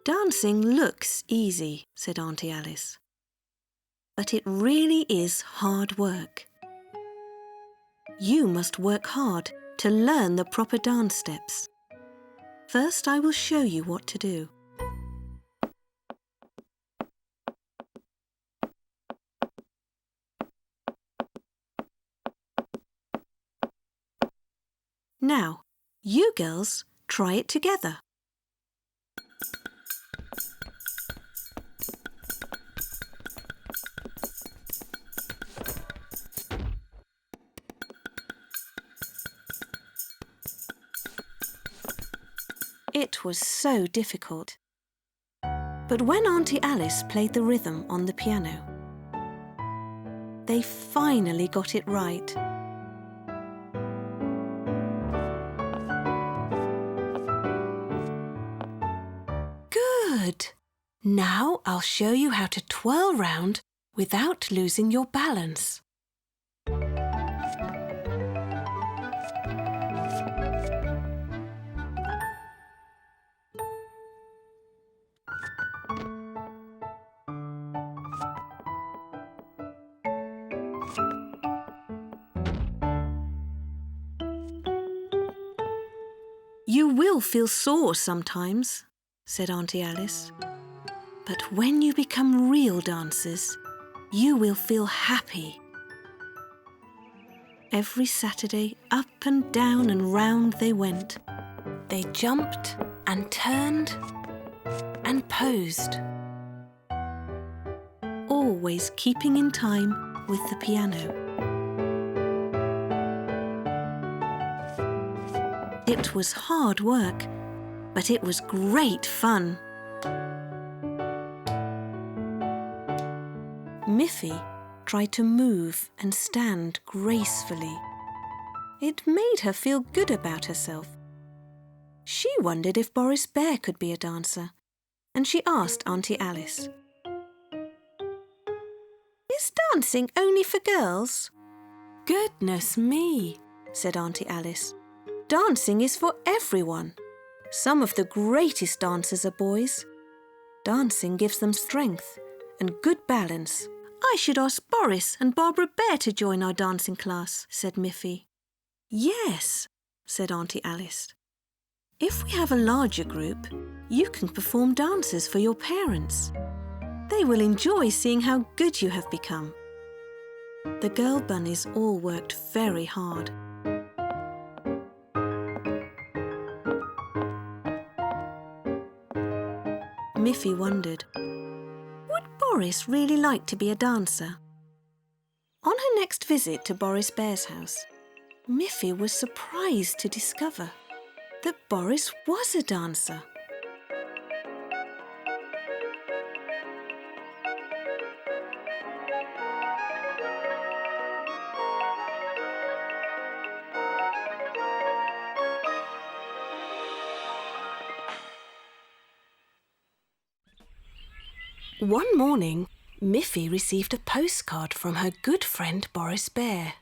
"Dancing looks easy," said Auntie Alice, "but it really is hard work. You must work hard to learn the proper dance steps. First, I will show you what to do." Now, you girls try it together. It was so difficult. But when Auntie Alice played the rhythm on the piano, they finally got it right. Good! Now I'll show you how to twirl round without losing your balance. "You will feel sore sometimes," said Auntie Alice. "But when you become real dancers, you will feel happy." Every Saturday, up and down and round they went. They jumped and turned and posed, always keeping in time with the piano. It was hard work, but it was great fun. Miffy tried to move and stand gracefully. It made her feel good about herself. She wondered if Boris Bear could be a dancer, and she asked Auntie Alice, "Is dancing only for girls?" "Goodness me," said Auntie Alice. "Dancing is for everyone. Some of the greatest dancers are boys. Dancing gives them strength and good balance." "I should ask Boris and Barbara Bear to join our dancing class," said Miffy. "Yes," said Auntie Alice. "If we have a larger group, you can perform dances for your parents. They will enjoy seeing how good you have become." The girl bunnies all worked very hard. Miffy wondered, would Boris really like to be a dancer? On her next visit to Boris Bear's house, Miffy was surprised to discover that Boris was a dancer. One morning, Miffy received a postcard from her good friend Boris Bear.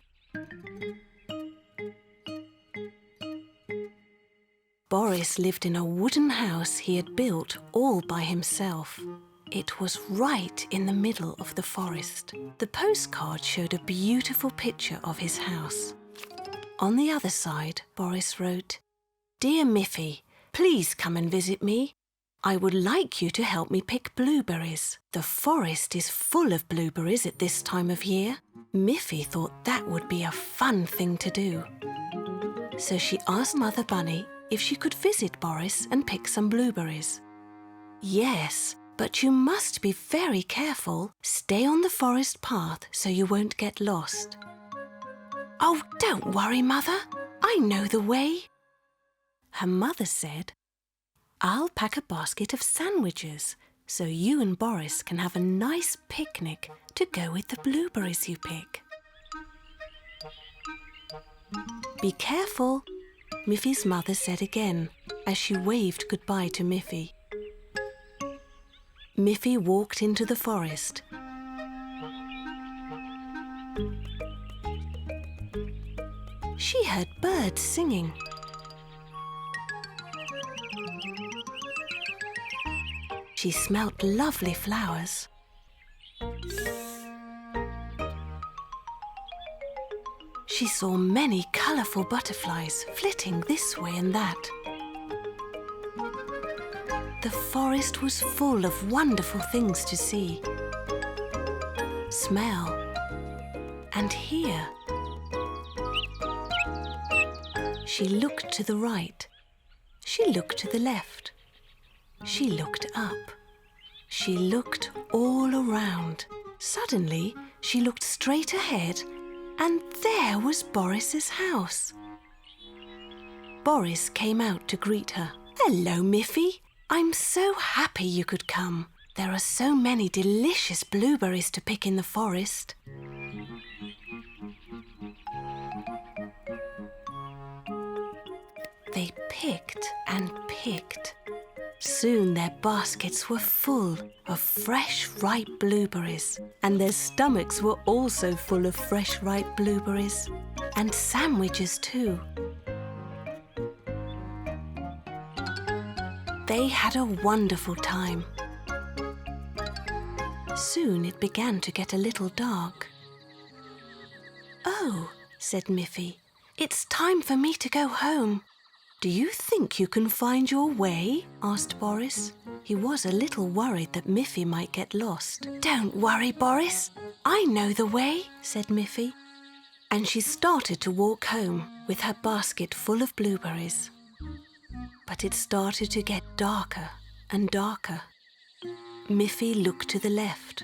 Boris lived in a wooden house he had built all by himself. It was right in the middle of the forest. The postcard showed a beautiful picture of his house. On the other side, Boris wrote, "Dear Miffy, please come and visit me. I would like you to help me pick blueberries. The forest is full of blueberries at this time of year." Miffy thought that would be a fun thing to do. So she asked Mother Bunny if she could visit Boris and pick some blueberries. "Yes, but you must be very careful. Stay on the forest path so you won't get lost." "Oh, don't worry, Mother. I know the way." Her mother said, "I'll pack a basket of sandwiches so you and Boris can have a nice picnic to go with the blueberries you pick." "Be careful," Miffy's mother said again as she waved goodbye to Miffy. Miffy walked into the forest. She heard birds singing. She smelt lovely flowers. She saw many colourful butterflies flitting this way and that. The forest was full of wonderful things to see, smell, and hear. She looked to the right. She looked to the left. She looked up. She looked all around. Suddenly, she looked straight ahead, and there was Boris's house. Boris came out to greet her. "Hello, Miffy. I'm so happy you could come. There are so many delicious blueberries to pick in the forest." They picked and picked. Soon their baskets were full of fresh, ripe blueberries, and their stomachs were also full of fresh, ripe blueberries, and sandwiches too. They had a wonderful time. Soon it began to get a little dark. "Oh," said Miffy, "it's time for me to go home." "Do you think you can find your way?" asked Boris. He was a little worried that Miffy might get lost. "Don't worry, Boris. I know the way," said Miffy. and she started to walk home with her basket full of blueberries. But it started to get darker and darker. Miffy looked to the left.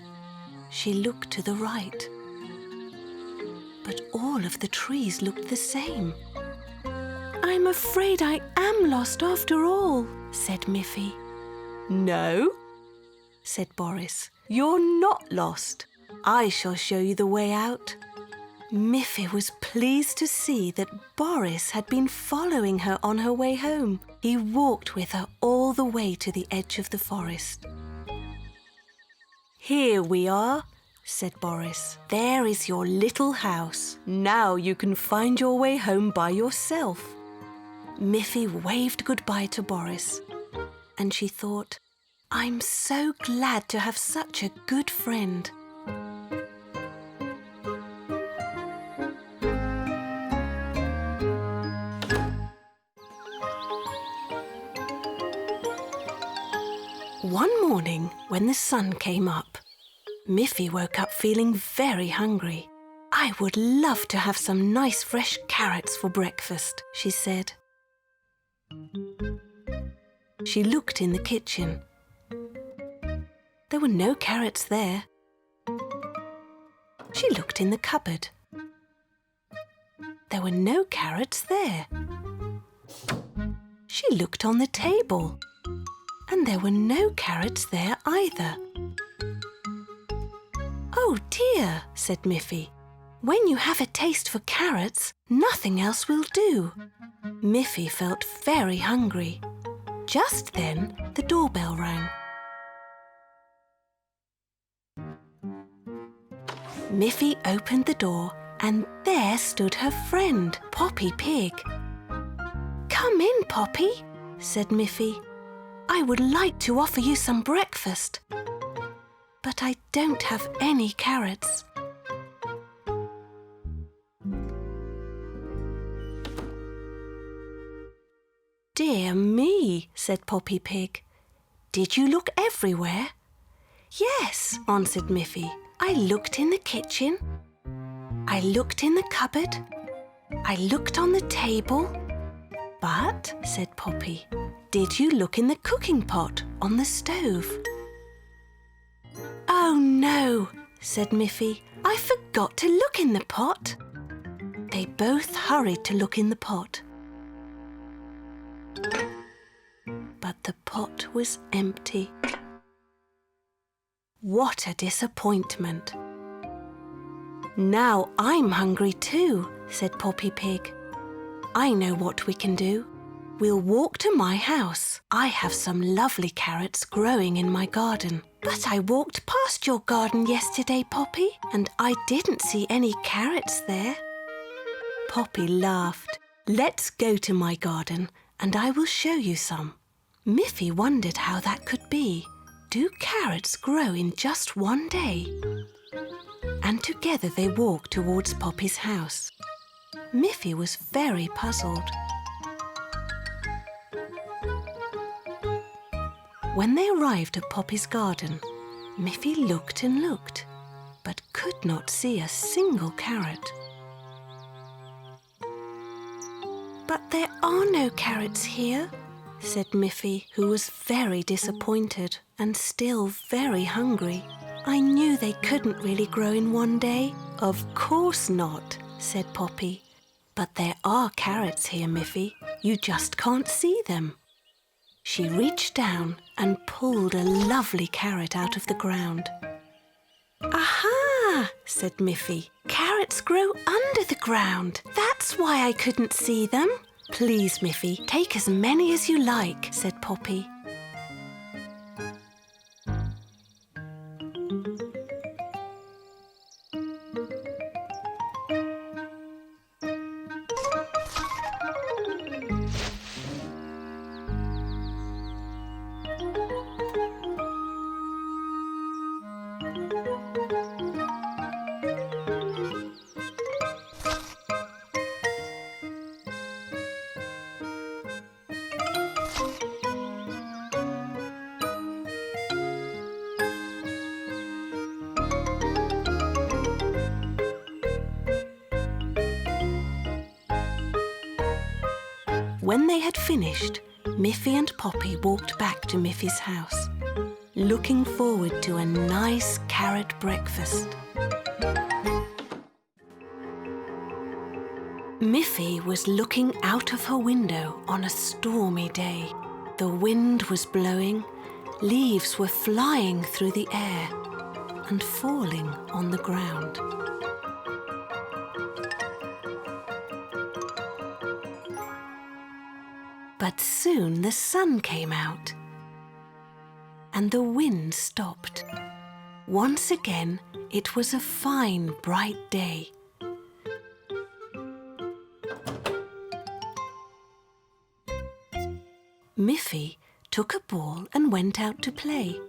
She looked to the right. But all of the trees looked the same. "I'm afraid I am lost after all," said Miffy. "No," said Boris. "You're not lost. I shall show you the way out." Miffy was pleased to see that Boris had been following her on her way home. He walked with her all the way to the edge of the forest. "Here we are," said Boris. "There is your little house. Now you can find your way home by yourself." Miffy waved goodbye to Boris, and she thought, "I'm so glad to have such a good friend." One morning, when the sun came up, Miffy woke up feeling very hungry. "I would love to have some nice fresh carrots for breakfast," she said. She looked in the kitchen. There were no carrots there. She looked in the cupboard. There were no carrots there. She looked on the table, and there were no carrots there either. "Oh dear," said Miffy. "When you have a taste for carrots, nothing else will do." Miffy felt very hungry. Just then, the doorbell rang. Miffy opened the door, and there stood her friend, Poppy Pig. "Come in, Poppy," said Miffy. "I would like to offer you some breakfast, but I don't have any carrots." "Dear me," said Poppy Pig. "Did you look everywhere?" "Yes," answered Miffy. "I looked in the kitchen. I looked in the cupboard. I looked on the table. But," said Poppy, "did you look in the cooking pot on the stove?" "Oh no," said Miffy. "I forgot to look in the pot." They both hurried to look in the pot. But the pot was empty. What a disappointment! "Now I'm hungry too," said Poppy Pig. "I know what we can do. We'll walk to my house. I have some lovely carrots growing in my garden." "But I walked past your garden yesterday, Poppy, and I didn't see any carrots there." Poppy laughed. "Let's go to my garden and I will show you some." Miffy wondered how that could be. Do carrots grow in just one day? And together they walked towards Poppy's house. Miffy was very puzzled. When they arrived at Poppy's garden, Miffy looked and looked, but could not see a single carrot. "But there are no carrots here," said Miffy, who was very disappointed and still very hungry. "I knew they couldn't really grow in one day." "Of course not," said Poppy. "But there are carrots here, Miffy. You just can't see them." She reached down and pulled a lovely carrot out of the ground. "Aha!" said Miffy. "Carrots grow under the ground. That's why I couldn't see them." "Please, Miffy, take as many as you like," said Poppy. When they had finished, Miffy and Poppy walked back to Miffy's house, looking forward to a nice carrot breakfast. Miffy was looking out of her window on a stormy day. The wind was blowing, leaves were flying through the air and falling on the ground. But soon the sun came out and the wind stopped. Once again, it was a fine, bright day. Miffy took a ball and went out to play.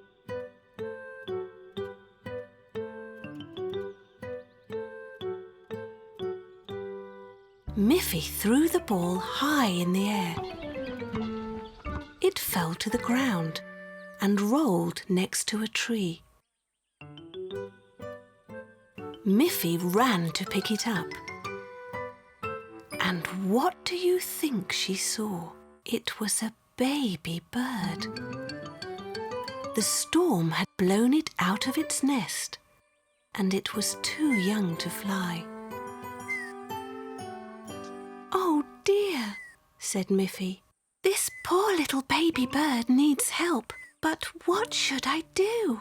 Miffy threw the ball high in the air. It fell to the ground and rolled next to a tree. Miffy ran to pick it up. And what do you think she saw? It was a baby bird. The storm had blown it out of its nest, and it was too young to fly. "Oh dear," said Miffy. "This poor little baby bird needs help, but what should I do?"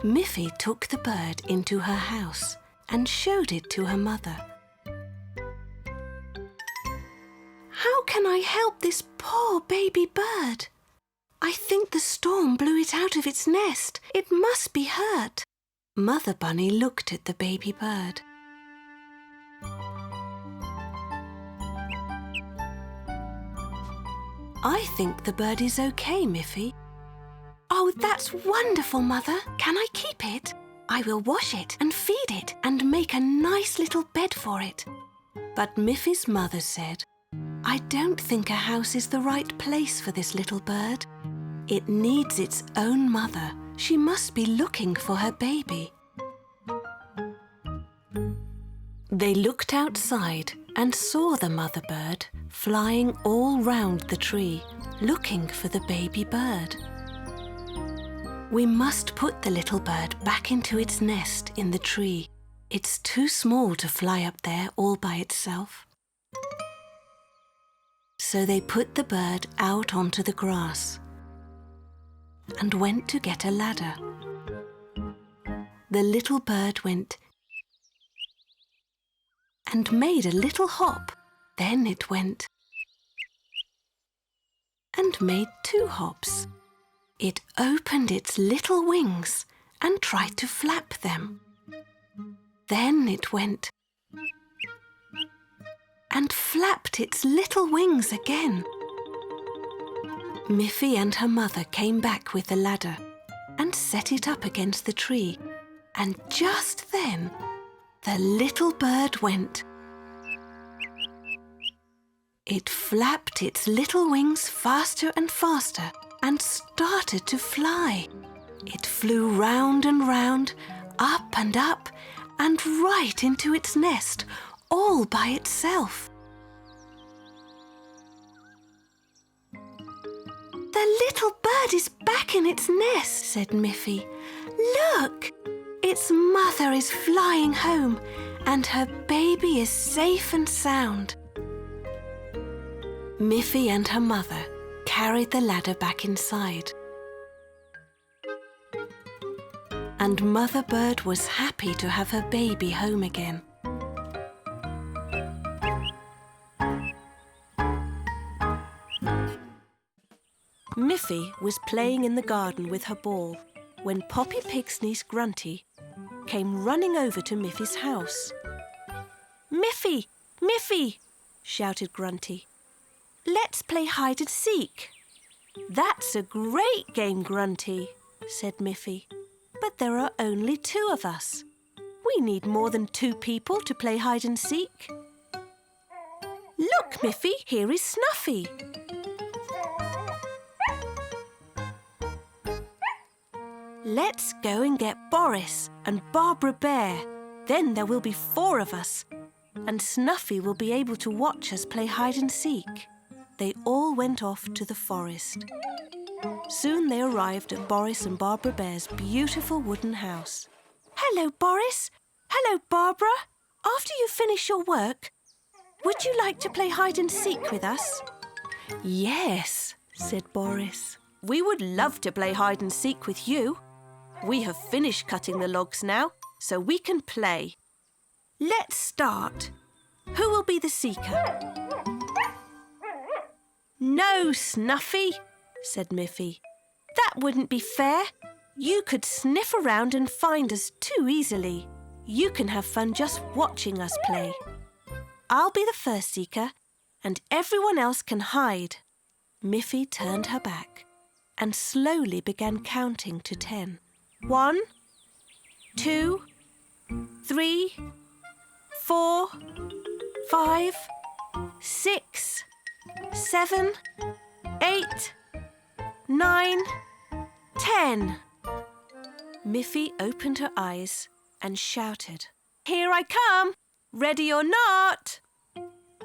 Miffy took the bird into her house and showed it to her mother. "How can I help this poor baby bird? I think the storm blew it out of its nest. It must be hurt." Mother Bunny looked at the baby bird. "I think the bird is okay, Miffy." "Oh, that's wonderful, Mother. Can I keep it? I will wash it and feed it and make a nice little bed for it." But Miffy's mother said, "I don't think a house is the right place for this little bird. It needs its own mother. She must be looking for her baby." They looked outside and saw the mother bird flying all round the tree, looking for the baby bird. "We must put the little bird back into its nest in the tree. It's too small to fly up there all by itself." So they put the bird out onto the grass and went to get a ladder. The little bird went and made a little hop. Then it went and made 2 hops. It opened its little wings and tried to flap them. Then it went and flapped its little wings again. Miffy and her mother came back with the ladder and set it up against the tree. And just then, the little bird went. It flapped its little wings faster and faster and started to fly. It flew round and round, up and up, and right into its nest, all by itself. "The little bird is back in its nest," said Miffy. "Look! Its mother is flying home, and her baby is safe and sound." Miffy and her mother carried the ladder back inside. And Mother Bird was happy to have her baby home again. Miffy was playing in the garden with her ball when Poppy Pig's niece Grunty came running over to Miffy's house. "Miffy! Miffy!" shouted Grunty. "Let's play hide and seek." "That's a great game, Grunty," said Miffy. "But there are only 2 of us. We need more than 2 people to play hide and seek." "Look, Miffy, here is Snuffy." "Let's go and get Boris and Barbara Bear. Then there will be 4 of us. and Snuffy will be able to watch us play hide and seek. They all went off to the forest. Soon they arrived at Boris and Barbara Bear's beautiful wooden house. Hello, Boris. Hello, Barbara. After you finish your work, would you like to play hide and seek with us? Yes, said Boris. We would love to play hide and seek with you. We have finished cutting the logs now, so we can play. Let's start. Who will be the seeker? No, Snuffy, said Miffy. That wouldn't be fair. You could sniff around and find us too easily. You can have fun just watching us play. I'll be the first seeker, and everyone else can hide. Miffy turned her back and slowly began counting to 10. 1, 2, 3, 4, 5, 6, 7, 8, 9, 10. Miffy opened her eyes and shouted, "Here I come! Ready or not!"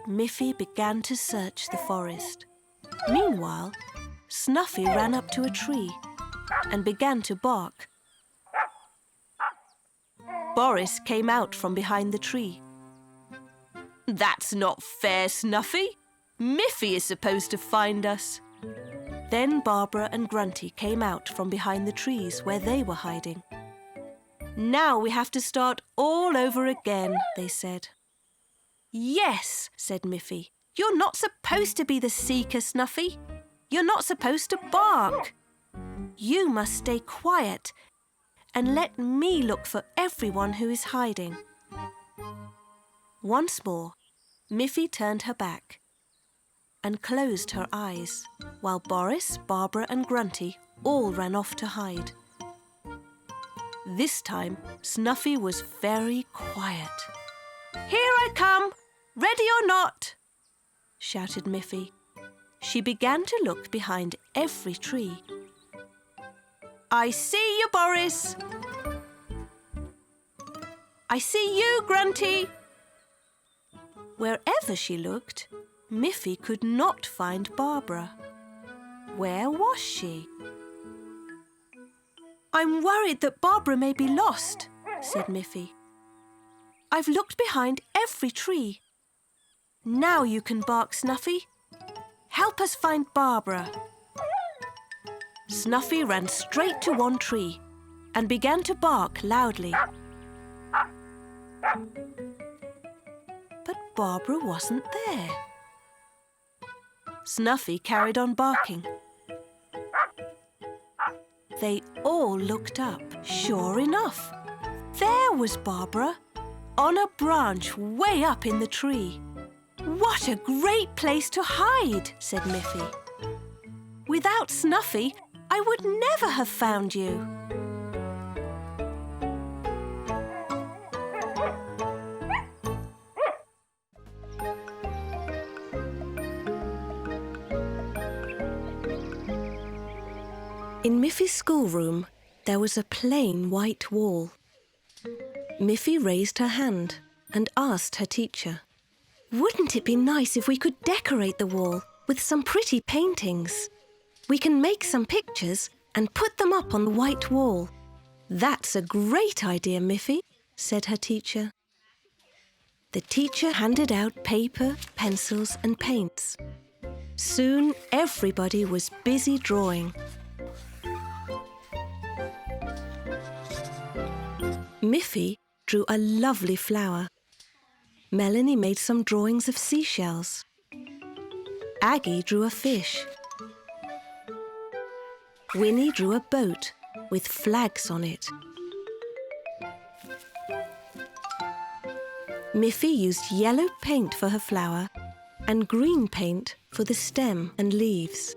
Miffy began to search the forest. Meanwhile, Snuffy ran up to a tree and began to bark. Boris came out from behind the tree. "That's not fair, Snuffy. Miffy is supposed to find us." Then Barbara and Grunty came out from behind the trees where they were hiding. "Now we have to start all over again," they said. "Yes," said Miffy. "You're not supposed to be the seeker, Snuffy. You're not supposed to bark. You must stay quiet and let me look for everyone who is hiding." Once more, Miffy turned her back and closed her eyes, while Boris, Barbara and Grunty all ran off to hide. This time, Snuffy was very quiet. "Here I come! Ready or not!" shouted Miffy. She began to look behind every tree. "I see you, Boris!" "I see you, Grunty!" Wherever she looked, Miffy could not find Barbara. Where was she? "I'm worried that Barbara may be lost," said Miffy. "I've looked behind every tree. Now you can bark, Snuffy. Help us find Barbara." Snuffy ran straight to one tree and began to bark loudly. But Barbara wasn't there. Snuffy carried on barking. They all looked up. Sure enough, there was Barbara on a branch way up in the tree. "What a great place to hide," said Miffy. "Without Snuffy, I would never have found you." In Miffy's schoolroom, there was a plain white wall. Miffy raised her hand and asked her teacher, "Wouldn't it be nice if we could decorate the wall with some pretty paintings? We can make some pictures and put them up on the white wall." "That's a great idea, Miffy," said her teacher. The teacher handed out paper, pencils and paints. Soon everybody was busy drawing. Miffy drew a lovely flower. Melanie made some drawings of seashells. Aggie drew a fish. Winnie drew a boat with flags on it. Miffy used yellow paint for her flower and green paint for the stem and leaves.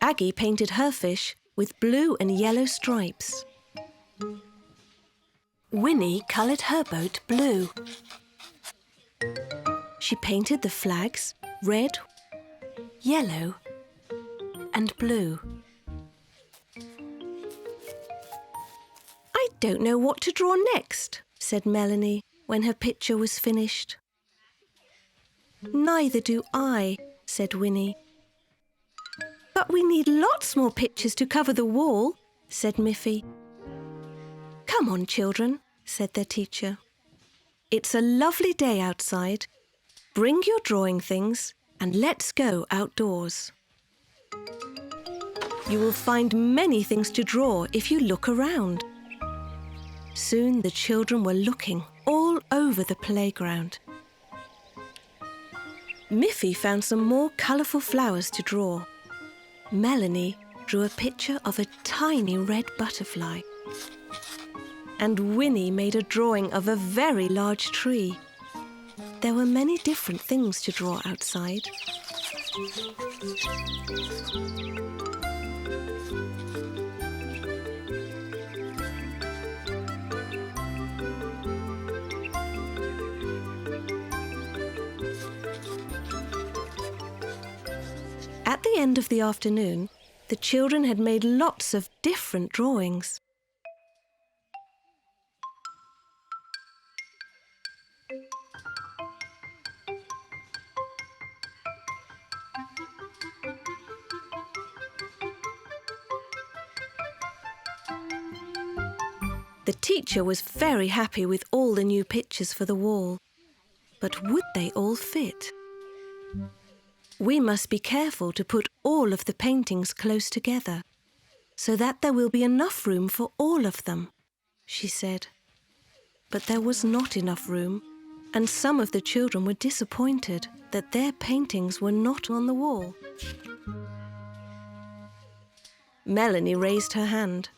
Aggie painted her fish with blue and yellow stripes. Winnie coloured her boat blue. She painted the flags red, yellow and blue. "I don't know what to draw next, said Melanie when her picture was finished. Neither do I, said Winnie. But we need lots more pictures to cover the wall, said Miffy. Come on, children, said their teacher. It's a lovely day outside. Bring your drawing things and let's go outdoors. You will find many things to draw if you look around. Soon the children were looking all over the playground. Miffy found some more colourful flowers to draw. Melanie drew a picture of a tiny red butterfly. And Winnie made a drawing of a very large tree. There were many different things to draw outside. At the end of the afternoon, the children had made lots of different drawings. The teacher was very happy with all the new pictures for the wall. But would they all fit? We must be careful to put all of the paintings close together, so that there will be enough room for all of them, she said. But there was not enough room, and some of the children were disappointed that their paintings were not on the wall. Melanie raised her hand.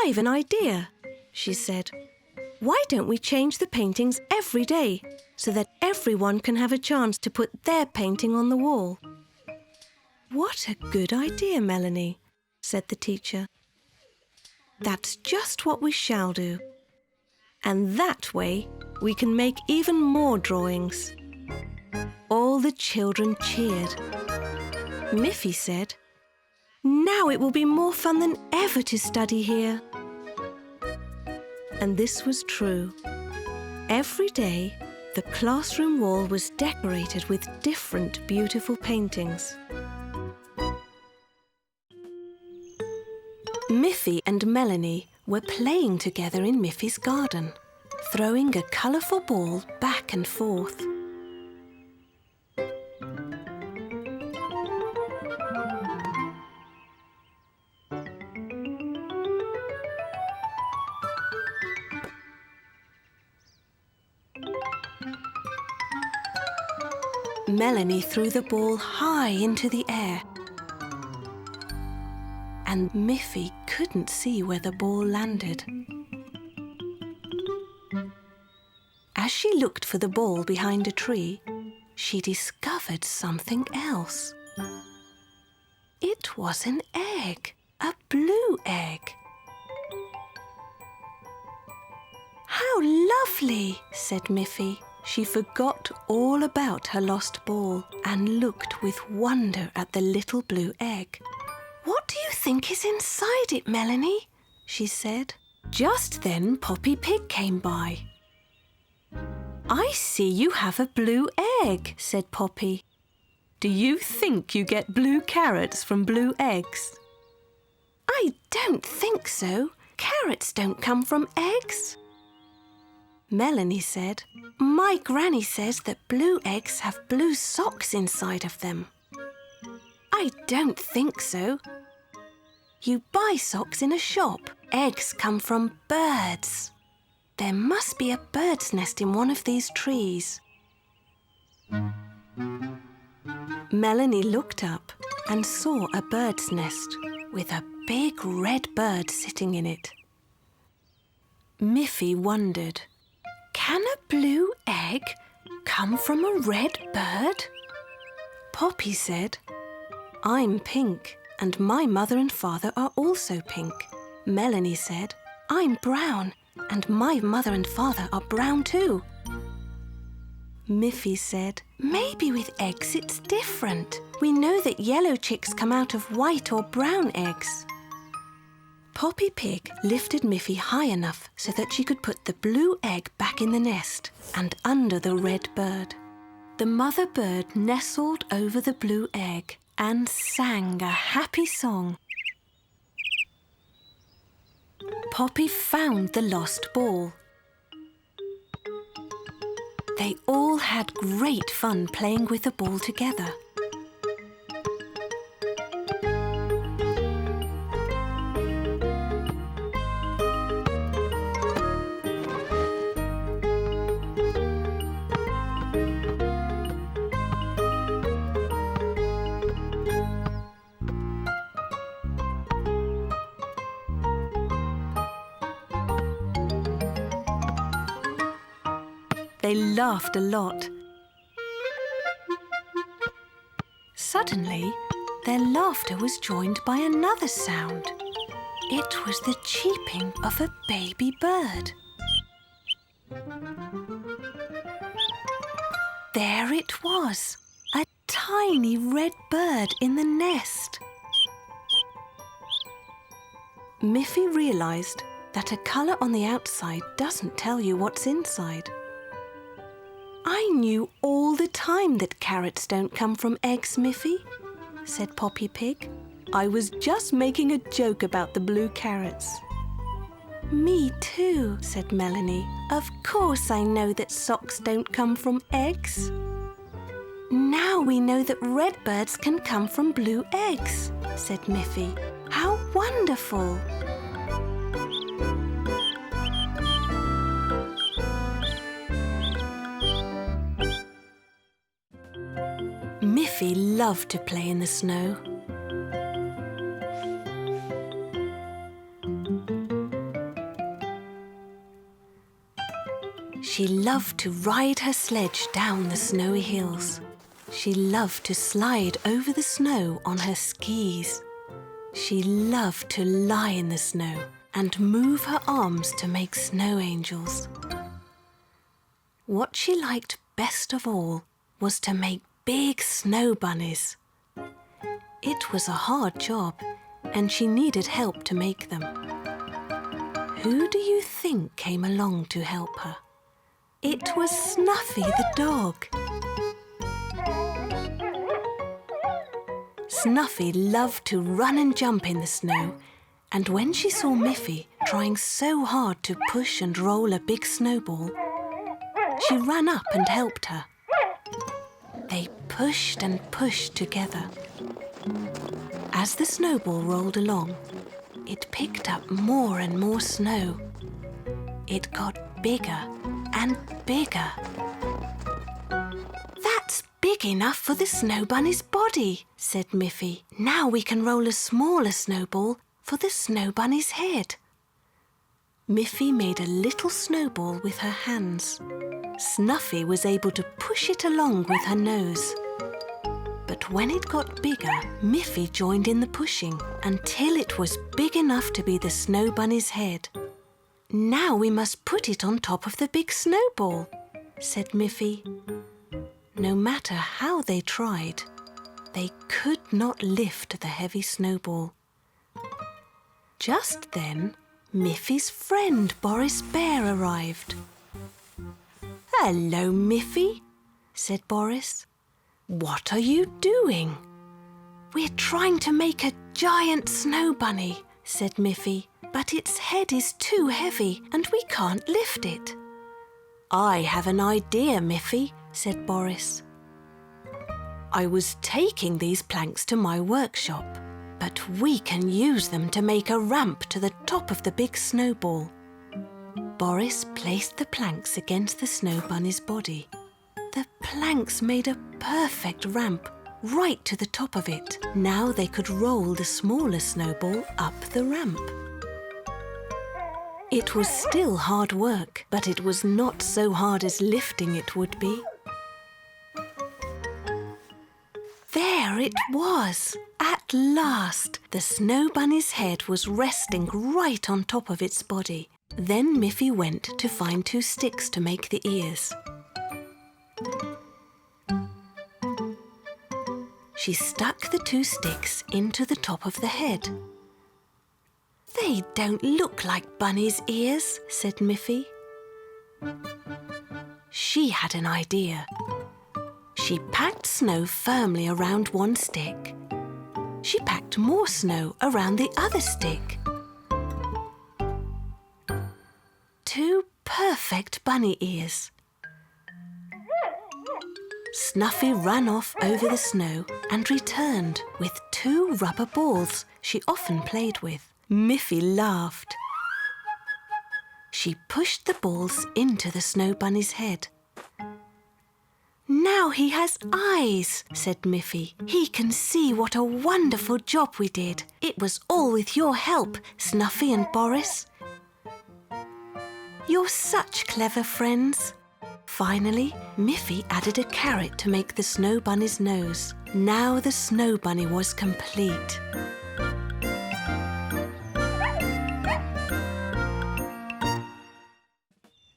I've an idea, she said. Why don't we change the paintings every day so that everyone can have a chance to put their painting on the wall? What a good idea, Melanie, said the teacher. That's just what we shall do. And that way we can make even more drawings. All the children cheered. Miffy said, "Now it will be more fun than ever to study here." And this was true. Every day, the classroom wall was decorated with different beautiful paintings. Miffy and Melanie were playing together in Miffy's garden, throwing a colourful ball back and forth. Melanie threw the ball high into the air, and Miffy couldn't see where the ball landed. As she looked for the ball behind a tree, she discovered something else. It was an egg, a blue egg. "How lovely," said Miffy. She forgot all about her lost ball and looked with wonder at the little blue egg. "What do you think is inside it, Melanie?" she said. Just then Poppy Pig came by. "I see you have a blue egg," said Poppy. "Do you think you get blue carrots from blue eggs?" "I don't think so. Carrots don't come from eggs." Melanie said, "My granny says that blue eggs have blue socks inside of them." "I don't think so. You buy socks in a shop. Eggs come from birds. There must be a bird's nest in one of these trees." Melanie looked up and saw a bird's nest with a big red bird sitting in it. Miffy wondered, can a blue egg come from a red bird? Poppy said, "I'm pink and my mother and father are also pink." Melanie said, "I'm brown and my mother and father are brown too." Miffy said, "Maybe with eggs it's different. We know that yellow chicks come out of white or brown eggs." Poppy Pig lifted Miffy high enough so that she could put the blue egg back in the nest and under the red bird. The mother bird nestled over the blue egg and sang a happy song. Poppy found the lost ball. They all had great fun playing with the ball together. They laughed a lot. Suddenly, their laughter was joined by another sound. It was the cheeping of a baby bird. There it was, a tiny red bird in the nest. Miffy realised that a colour on the outside doesn't tell you what's inside. I knew all the time that carrots don't come from eggs, Miffy, said Poppy Pig. I was just making a joke about the blue carrots. Me too, said Melanie. Of course I know that socks don't come from eggs. Now we know that red birds can come from blue eggs, said Miffy. How wonderful! Miffy loved to play in the snow. She loved to ride her sledge down the snowy hills. She loved to slide over the snow on her skis. She loved to lie in the snow and move her arms to make snow angels. What she liked best of all was to make big snow bunnies. It was a hard job, and she needed help to make them. Who do you think came along to help her? It was Snuffy the dog. Snuffy loved to run and jump in the snow, and when she saw Miffy trying so hard to push and roll a big snowball, she ran up and helped her. They pushed and pushed together. As the snowball rolled along, it picked up more and more snow. It got bigger and bigger. That's big enough for the snow bunny's body, said Miffy. Now we can roll a smaller snowball for the snow bunny's head. Miffy made a little snowball with her hands. Snuffy was able to push it along with her nose. But when it got bigger, Miffy joined in the pushing until it was big enough to be the snow bunny's head. Now we must put it on top of the big snowball, said Miffy. No matter how they tried, they could not lift the heavy snowball. Just then, Miffy's friend Boris Bear arrived. Hello, Miffy, said Boris. What are you doing? We're trying to make a giant snow bunny, said Miffy, but its head is too heavy and we can't lift it. I have an idea, Miffy, said Boris. I was taking these planks to my workshop, but we can use them to make a ramp to the top of the big snowball. Boris placed the planks against the snow bunny's body. The planks made a perfect ramp right to the top of it. Now they could roll the smaller snowball up the ramp. It was still hard work, but it was not so hard as lifting it would be. There it was! At last, the snow bunny's head was resting right on top of its body. Then Miffy went to find 2 sticks to make the ears. She stuck the 2 sticks into the top of the head. They don't look like bunny's ears, said Miffy. She had an idea. She packed snow firmly around one stick. She packed more snow around the other stick. 2 perfect bunny ears. Snuffy ran off over the snow and returned with 2 rubber balls she often played with. Miffy laughed. She pushed the balls into the snow bunny's head. Now he has eyes, said Miffy. He can see what a wonderful job we did. It was all with your help, Snuffy and Boris. You're such clever friends. Finally, Miffy added a carrot to make the snow bunny's nose. Now the snow bunny was complete.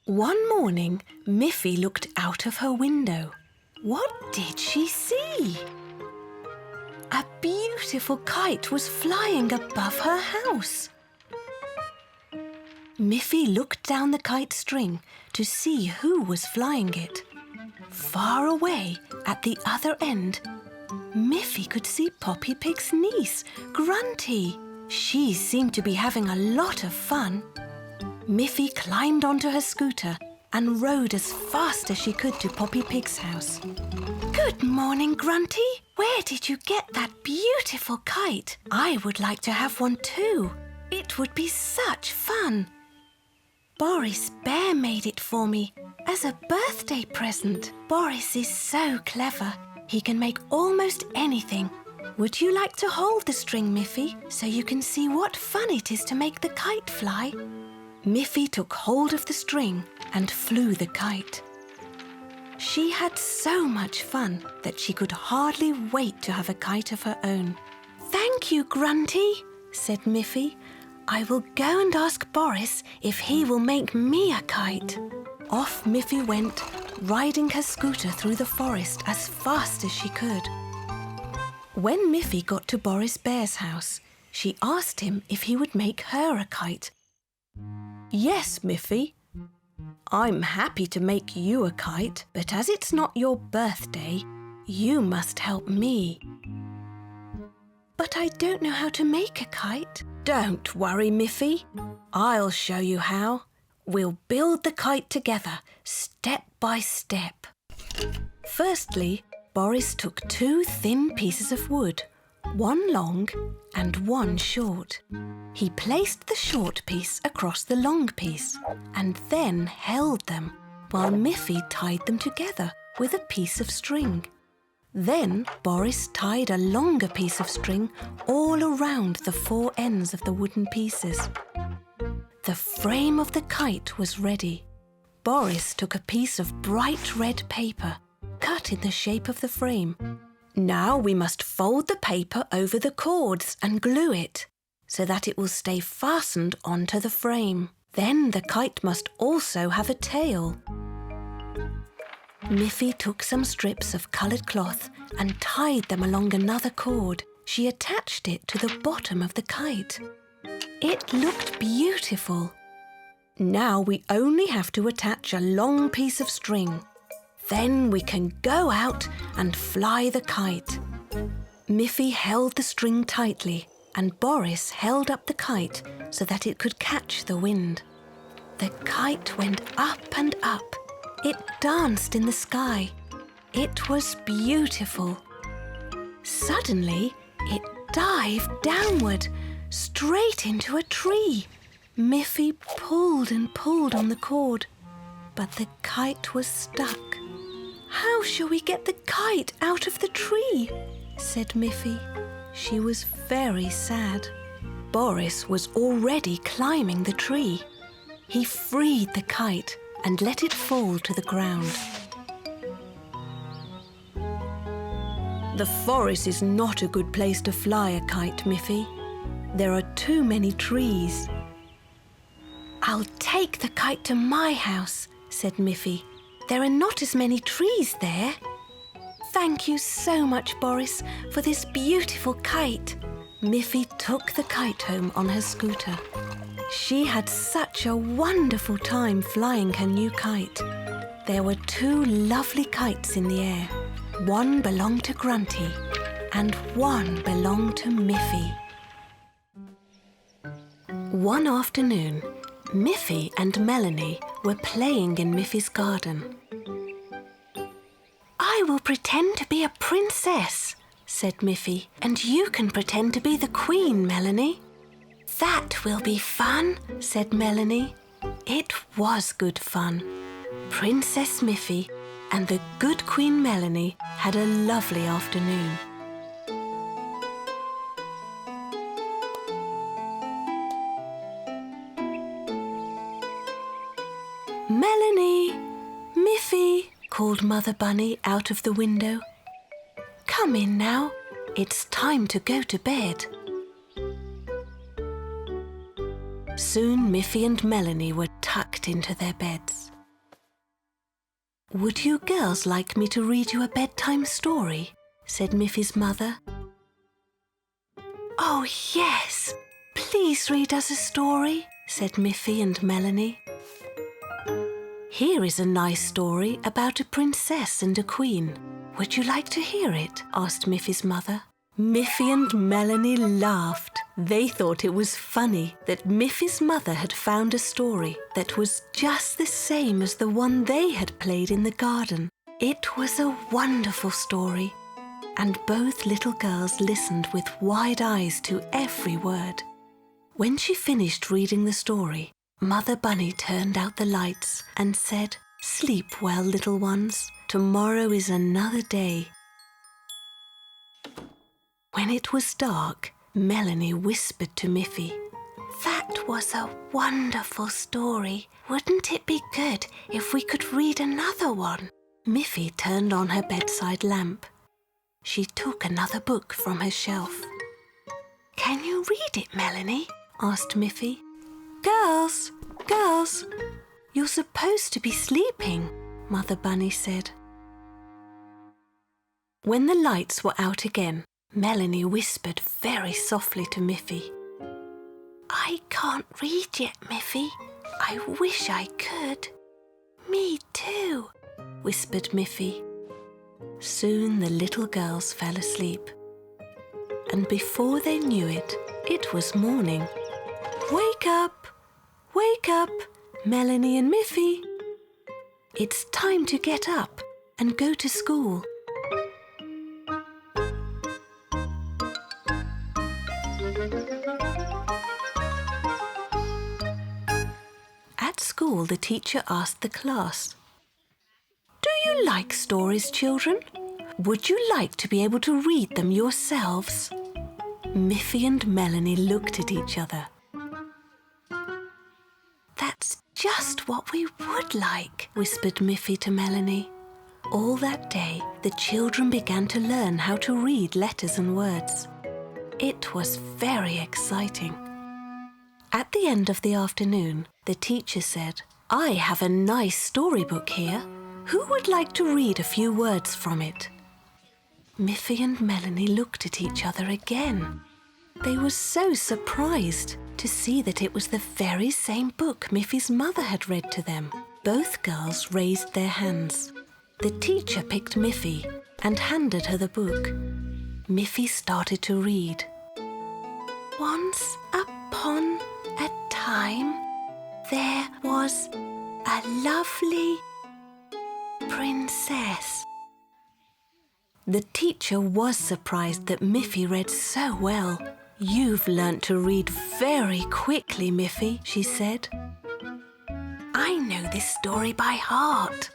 One morning, Miffy looked out of her window. What did she see? A beautiful kite was flying above her house. Miffy looked down the kite string to see who was flying it. Far away, at the other end, Miffy could see Poppy Pig's niece, Grunty. She seemed to be having a lot of fun. Miffy climbed onto her scooter and rode as fast as she could to Poppy Pig's house. Good morning, Grunty. Where did you get that beautiful kite? I would like to have one too. It would be such fun. Boris Bear made it for me as a birthday present. Boris is so clever. He can make almost anything. Would you like to hold the string, Miffy, so you can see what fun it is to make the kite fly? Miffy took hold of the string and flew the kite. She had so much fun that she could hardly wait to have a kite of her own. Thank you, Grunty, said Miffy. I will go and ask Boris if he will make me a kite. Off Miffy went, riding her scooter through the forest as fast as she could. When Miffy got to Boris Bear's house, she asked him if he would make her a kite. Yes, Miffy. I'm happy to make you a kite, but as it's not your birthday, you must help me. But I don't know how to make a kite. Don't worry, Miffy. I'll show you how. We'll build the kite together, step by step. Firstly, Boris took 2 thin pieces of wood, one long and one short. He placed the short piece across the long piece and then held them while Miffy tied them together with a piece of string. Then Boris tied a longer piece of string all around the 4 ends of the wooden pieces. The frame of the kite was ready. Boris took a piece of bright red paper, cut in the shape of the frame. Now we must fold the paper over the cords and glue it, so that it will stay fastened onto the frame. Then the kite must also have a tail. Miffy took some strips of coloured cloth and tied them along another cord. She attached it to the bottom of the kite. It looked beautiful. Now we only have to attach a long piece of string. Then we can go out and fly the kite. Miffy held the string tightly and Boris held up the kite so that it could catch the wind. The kite went up and up. It danced in the sky. It was beautiful. Suddenly, it dived downward, straight into a tree. Miffy pulled and pulled on the cord, but the kite was stuck. How shall we get the kite out of the tree? Said Miffy. She was very sad. Boris was already climbing the tree. He freed the kite and let it fall to the ground. The forest is not a good place to fly a kite, Miffy. There are too many trees. I'll take the kite to my house, said Miffy. There are not as many trees there. Thank you so much, Boris, for this beautiful kite. Miffy took the kite home on her scooter. She had such a wonderful time flying her new kite. There were 2 lovely kites in the air. One belonged to Grunty and one belonged to Miffy. One afternoon, Miffy and Melanie were playing in Miffy's garden. "I will pretend to be a princess," said Miffy, "and you can pretend to be the queen, Melanie." "That will be fun," said Melanie. It was good fun. Princess Miffy and the good Queen Melanie had a lovely afternoon. "Melanie! Miffy!" called Mother Bunny out of the window. "Come in now. It's time to go to bed." Soon Miffy and Melanie were tucked into their beds. "Would you girls like me to read you a bedtime story?" said Miffy's mother. "Oh, yes! Please read us a story," said Miffy and Melanie. "Here is a nice story about a princess and a queen. Would you like to hear it?" asked Miffy's mother. Miffy and Melanie laughed. They thought it was funny that Miffy's mother had found a story that was just the same as the one they had played in the garden. It was a wonderful story, and both little girls listened with wide eyes to every word. When she finished reading the story, Mother Bunny turned out the lights and said, "Sleep well, little ones. Tomorrow is another day." When it was dark, Melanie whispered to Miffy, "That was a wonderful story. Wouldn't it be good if we could read another one?" Miffy turned on her bedside lamp. She took another book from her shelf. "Can you read it, Melanie?" asked Miffy. "Girls, girls, you're supposed to be sleeping," Mother Bunny said. When the lights were out again, Melanie whispered very softly to Miffy, "I can't read yet, Miffy. I wish I could." "Me too," whispered Miffy. Soon the little girls fell asleep. And before they knew it, it was morning. "Wake up! Wake up, Melanie and Miffy. It's time to get up and go to school." At school, the teacher asked the class, "Do you like stories, children? Would you like to be able to read them yourselves?" Miffy and Melanie looked at each other. "That's just what we would like," whispered Miffy to Melanie. All that day, the children began to learn how to read letters and words. It was very exciting. At the end of the afternoon, the teacher said, "I have a nice storybook here. Who would like to read a few words from it?" Miffy and Melanie looked at each other again. They were so surprised to see that it was the very same book Miffy's mother had read to them. Both girls raised their hands. The teacher picked Miffy and handed her the book. Miffy started to read. "Once upon a time, there was a lovely princess." The teacher was surprised that Miffy read so well. "You've learnt to read very quickly, Miffy," she said. "I know this story by heart."